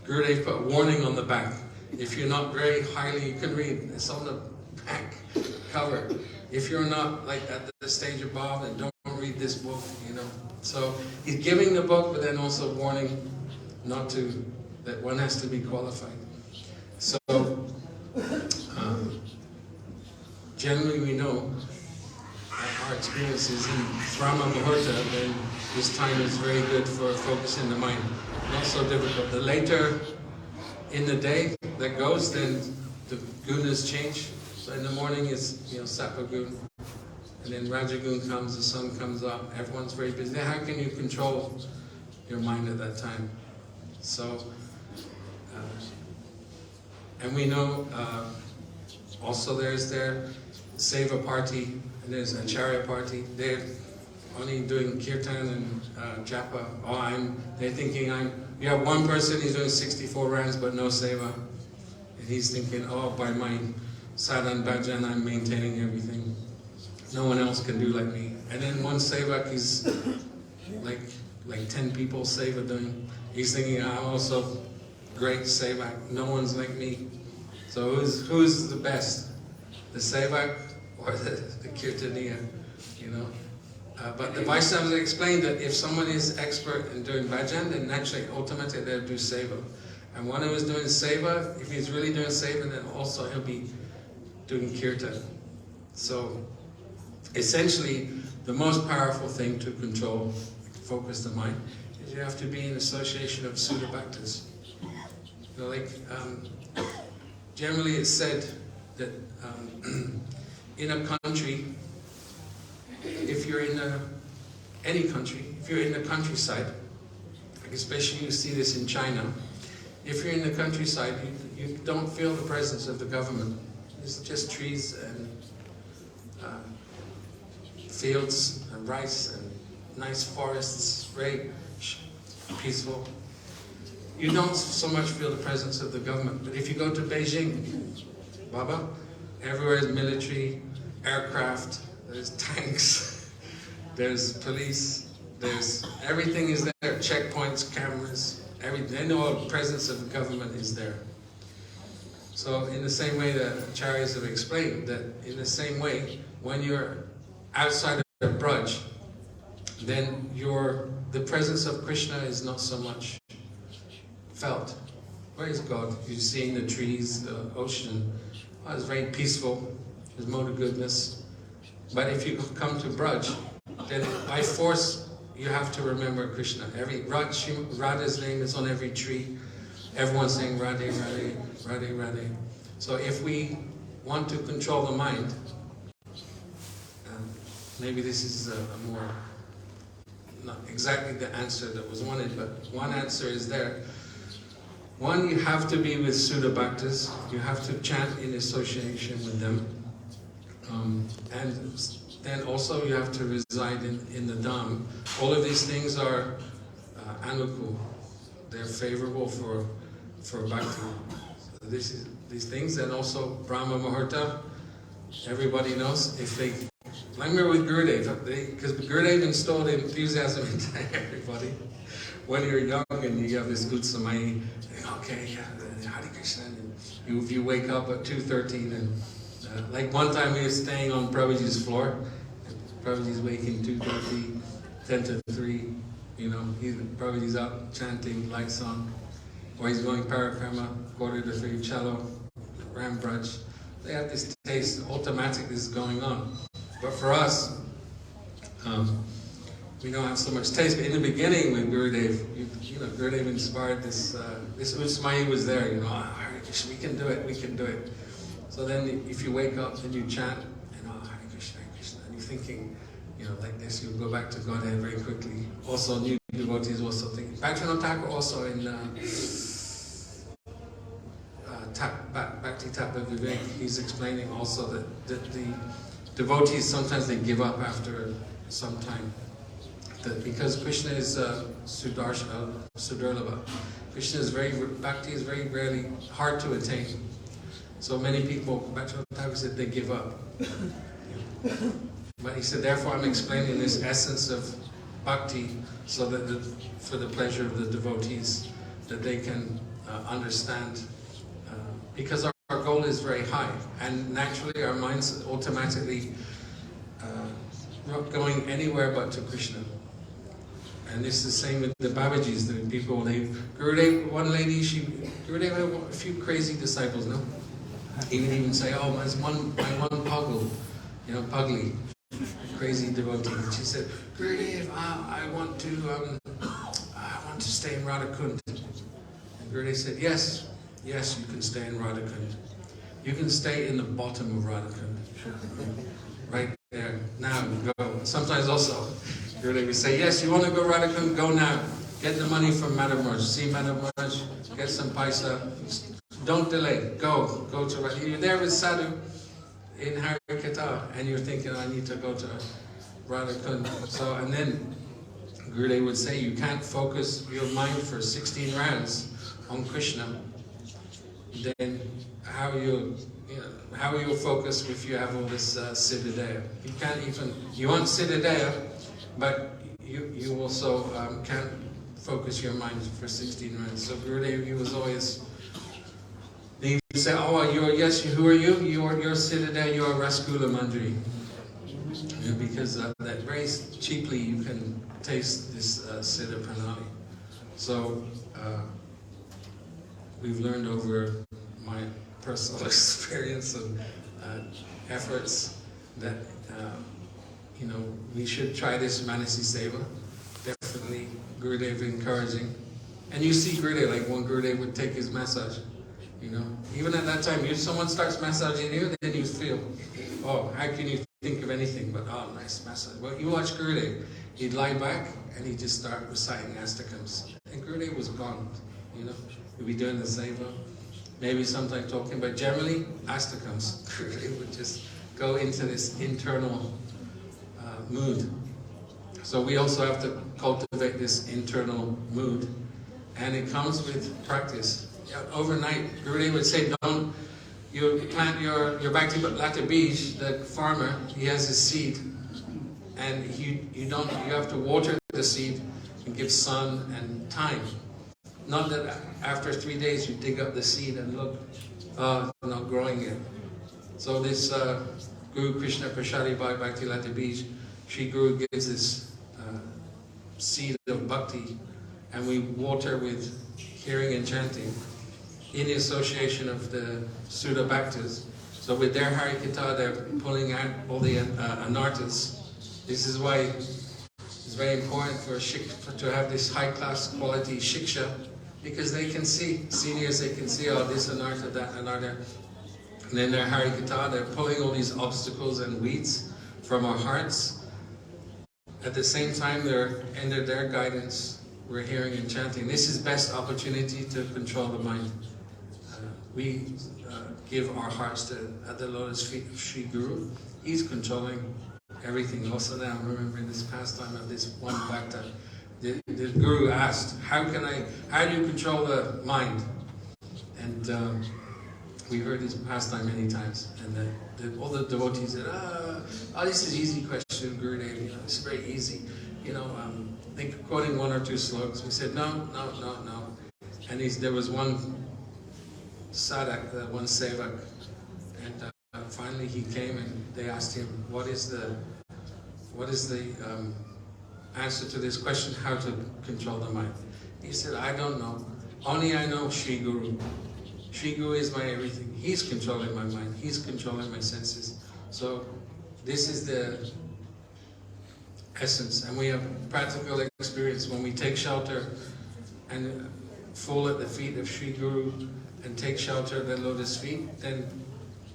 Gurudev put a warning on the back. If you're not very highly, you can read, it's on the back cover. If you're not like at the stage above, then don't read this book, you know. So he's giving the book, but then also warning not to, that one has to be qualified. So generally we know our experiences in Brahma Muhurta, then this time is very good for focusing the mind. Not so difficult. The later in the day that goes, then the gunas change. So in the morning it's, Sattva gun, and then Rajagun comes, the sun comes up, everyone's very busy. How can you control your mind at that time? So, and we know also there's their Seva party, and there's Acharya party. They're only doing kirtan and japa. They're thinking you have one person, he's doing 64 rounds but no seva. And he's thinking, by my sadhan bhajan, I'm maintaining everything. No one else can do like me. And then one sevak is like 10 people seva doing. He's thinking, I'm also great sevak. No one's like me. So who's the best? The sevak or the kirtaniya? But the Vaishnavas explained that if someone is expert in doing bhajan, then naturally, ultimately, they'll do seva. And one who is doing seva, if he's really doing seva, then also he'll be doing kirtan. So, essentially, the most powerful thing to control, focus the mind, is you have to be in association of Sudha Bhaktas. Generally it's said that in a country, if you're in any country, if you're in the countryside, especially you see this in China, if you're in the countryside, you don't feel the presence of the government. It's just trees and fields and rice and nice forests, very peaceful. You don't so much feel the presence of the government. But if you go to Beijing, Baba, everywhere is military, aircraft, there's tanks, there's police, there's everything is there, checkpoints, cameras, everything. They know the presence of the government is there. So in the same way that acharyas have explained, that in the same way, when you're outside of Braj, then the presence of Krishna is not so much felt. Where is God? You're seeing the trees, the ocean. Oh, it's very peaceful. There's mode of goodness. But if you come to Braj, then by force you have to remember Krishna. Radha's name is on every tree. Everyone's saying Radhe, Radhe, Radhe, Radhe. So if we want to control the mind, maybe this is a more, not exactly the answer that was wanted, but one answer is there. One, you have to be with Sudha Bhaktas. You have to chant in association with them. And then also you have to reside in the Dham. All of these things are anukul. They're favorable for Bhakti. So these things, and also Brahma Muhurta, everybody knows, if they, I remember with Gurudev, because Gurudev installed enthusiasm into everybody. When you're young and you have this good samai, okay, yeah, Hare Krishna, and if you wake up at 2:13 and like one time we were staying on Prabhuji's floor, Prabhuji's waking 2:30, 10 to 3, you know, Prabhuji's out chanting, lights on, or he's going parikrama, 2:45, cello, Ram Braj. They have this taste, automatic is going on. But for us, we don't have so much taste. But in the beginning with Gurudev, you know, Gurudev inspired this Usmai was there, you know, Hare Krishna, we can do it, we can do it. So then if you wake up, then you chant, and Hare Krishna, Hare Krishna, and you're thinking, you know, like this, you'll go back to Godhead very quickly. Also, new devotees also think. Bhaktivinoda Thakur also in Bhakti Tattva Vivek, he's explaining also that the devotees, sometimes they give up after some time. Because Krishna is Sudurlabha. Krishna is Bhakti is very rarely, hard to attain. So many people, Bhaktivinoda Thakur said, they give up. But he said, therefore I'm explaining this essence of Bhakti, so that for the pleasure of the devotees, that they can understand. Because our goal is very high, and naturally our minds automatically not going anywhere but to Krishna. And this is the same with the Babajis, the people, Gurudev, one lady, Gurudev had a few crazy disciples, no? He would even say, oh, my one Puggle, you know, Pugly, crazy devotee. And she said, Gurudev, I want to stay in Radhakund. And Gurudev said, yes, you can stay in Radhakund. You can stay in the bottom of Radhakund. Right there. Now, go. Sometimes also, Gurudev would say, yes, you want to go Radhakund? Go now. Get the money from Madam Raj. See Madam Raj, get some paisa. Don't delay. Go to Radhakund. You're there with Sadhu in Harikata, and you're thinking, I need to go to Radhakund. So, and then Gurudev would say, you can't focus your mind for 16 rounds on Krishna. Then how will you focus if you have all this Siddhadeya? You can't even, you want Siddhadeya, but you also can't focus your mind for 16 rounds. So Gurudev, he was always, he would say, oh, who are you? You're Siddhadeya, you're Rasgula Mandri. Because that very cheaply you can taste this Siddha Pranali. So we've learned over my personal experience and efforts that we should try this Manasi Seva. Definitely Gurudev encouraging. And you see Gurudev, like when Gurudev would take his massage, even at that time, if someone starts massaging you, then you feel, oh, how can you think of anything but, oh, nice massage. Well, you watch Gurudev, he'd lie back and he'd just start reciting astakams. And Gurudev was gone, you know. He'd be doing the seva, maybe sometimes talking, but generally, astakams. Gurudev would just go into this internal mood. So we also have to cultivate this internal mood, and it comes with practice. Overnight, Gurudev would say, don't, you plant your Bhaktivedanta bij, the farmer, he has his seed, and you have to water the seed and give sun and time. Not that after 3 days you dig up the seed and look, not growing yet. So this Guru Krishna Prashadi by Bhaktivedanta bij, Sri Guru gives this seed of bhakti, and we water with hearing and chanting in the association of the Sudha Bhaktas. So with their Harikatha, they're pulling out all the anarthas. This is why it's very important to have this high-class quality shiksha, because they can see, seniors, they can see, oh, this anartha, that anartha. And then their Harikatha, they're pulling all these obstacles and weeds from our hearts. At the same time, they're under their guidance, we're hearing and chanting. This is best opportunity to control the mind. We give our hearts at the lotus feet of Sri Guru. He's controlling everything. Also now, I'm remembering this pastime of this one bhakta. The Guru asked, how do you control the mind? And we heard this pastime many times. And all the devotees said, oh, this is an easy question, Gurudev. It's very easy. I think quoting one or two slokas. We said, no. And there was one sadhak, one sevak, and finally he came and they asked him, what is the answer to this question, how to control the mind? He said, I don't know. Only I know Sri Guru. Sri Guru is my everything. He's controlling my mind. He's controlling my senses. So this is the essence. And we have practical experience when we take shelter and fall at the feet of Sri Guru and take shelter at the lotus feet, then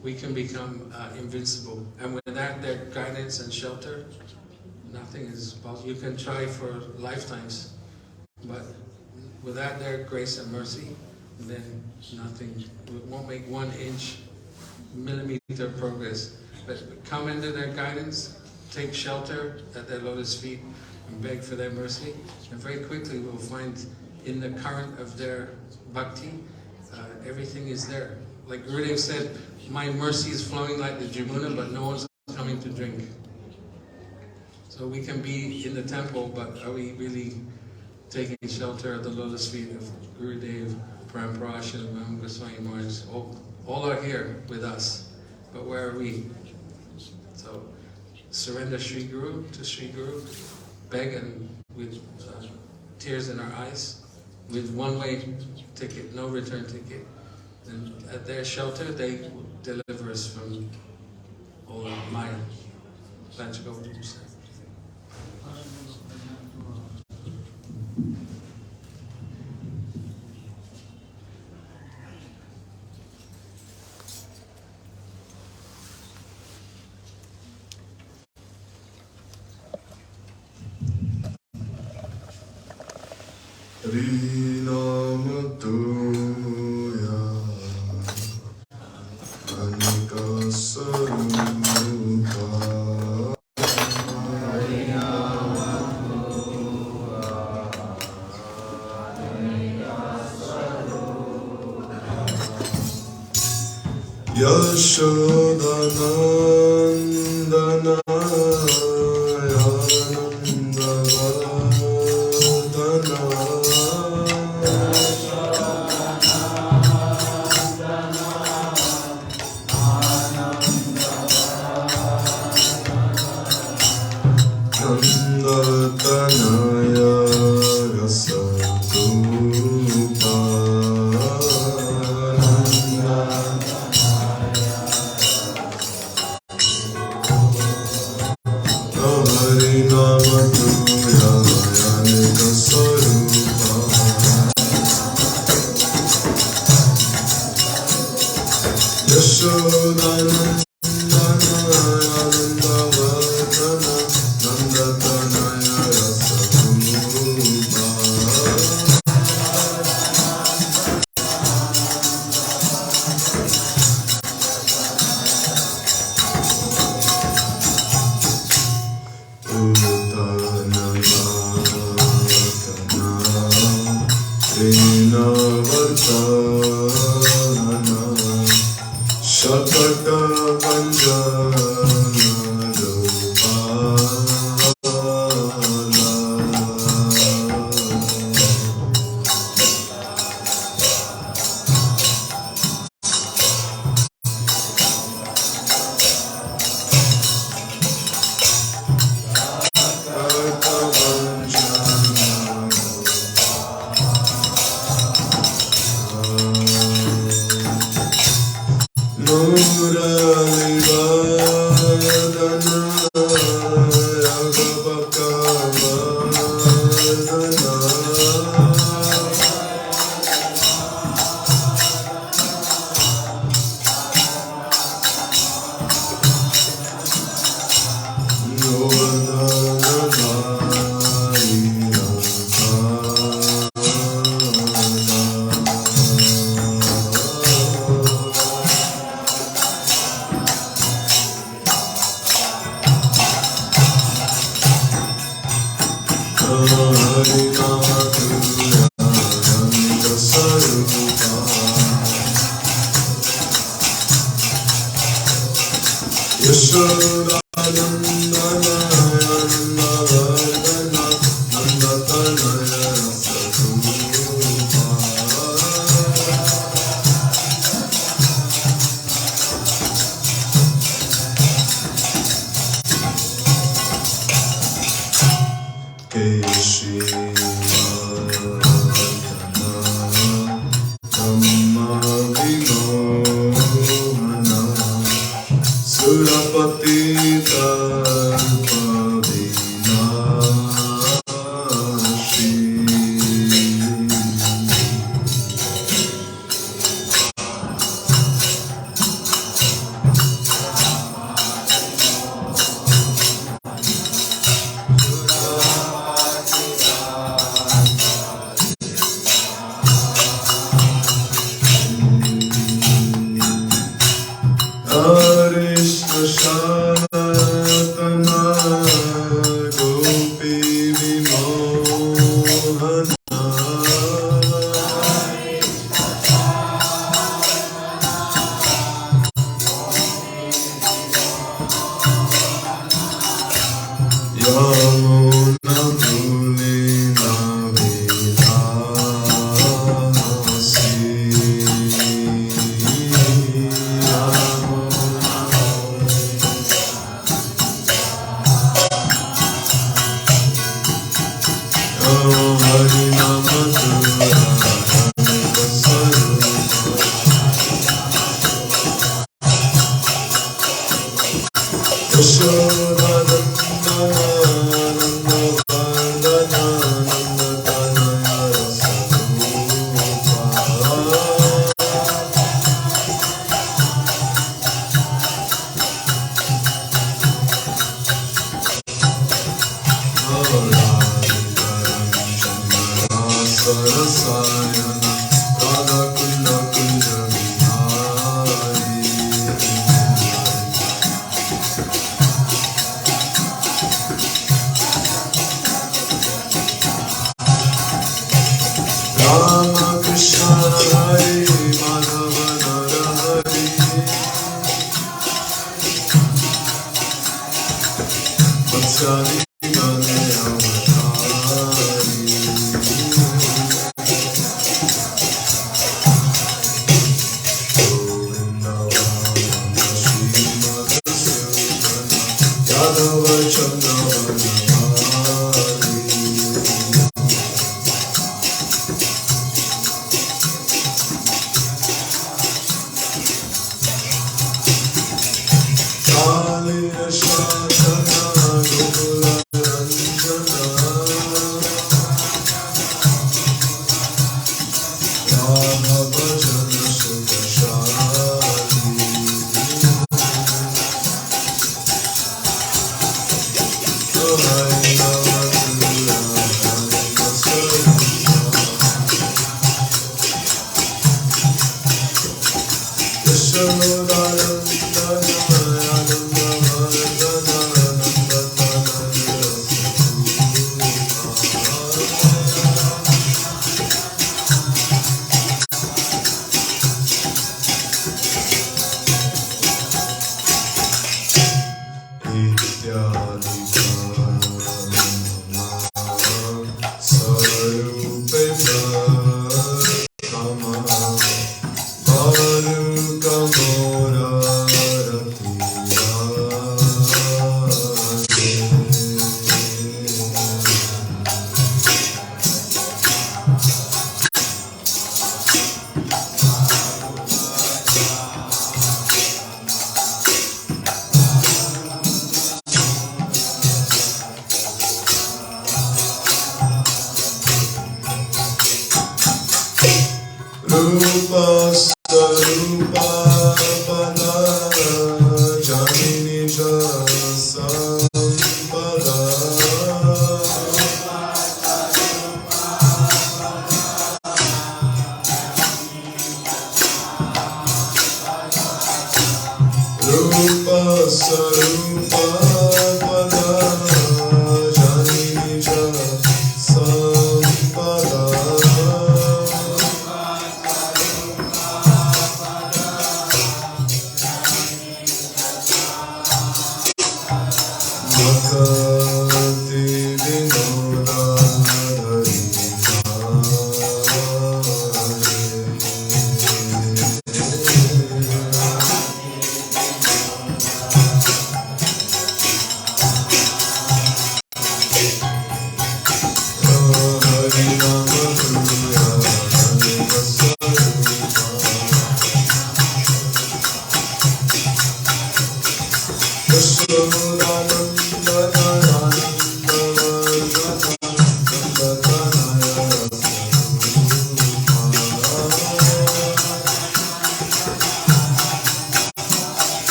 we can become invincible. And without their guidance and shelter, nothing is possible. You can try for lifetimes, but without their grace and mercy, then nothing, we won't make 1 inch, millimeter progress. But come under their guidance, take shelter at their lotus feet, and beg for their mercy, and very quickly we'll find in the current of their bhakti, everything is there. Like Gurudev said, my mercy is flowing like the Jamuna, but no one's coming to drink. So we can be in the temple, but are we really taking shelter at the lotus feet of Gurudev, Parampara, Srimad Goswami Maharaj? All are here with us, but where are we? So surrender Sri Guru to Sri Guru, beg and with tears in our eyes, with one-way ticket, no return ticket. And at their shelter, they will deliver us from all our Maya. Let's go. Yashodanandana Yashodanandana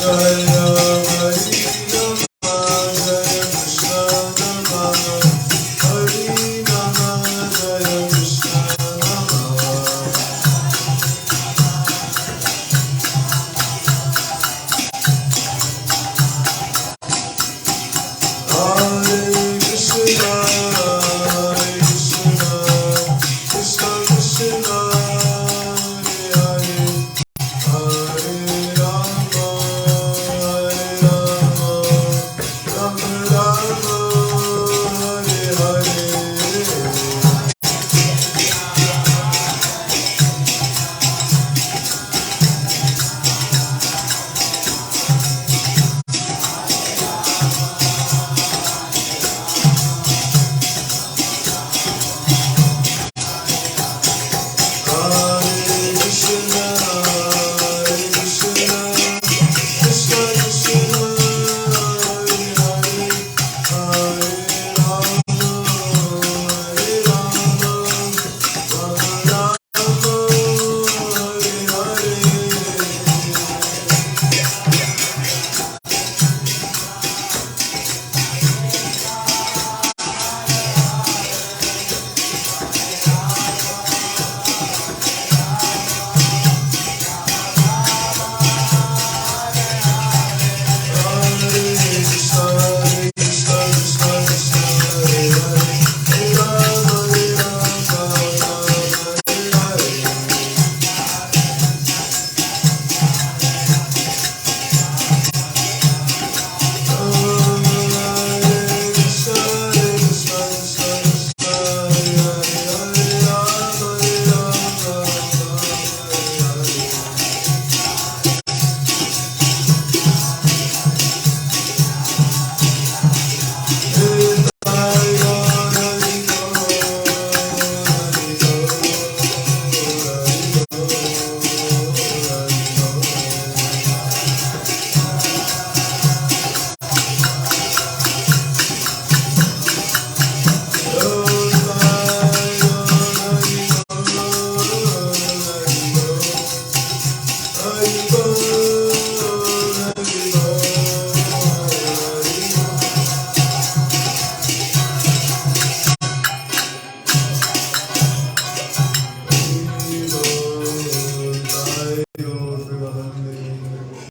Jaya Hari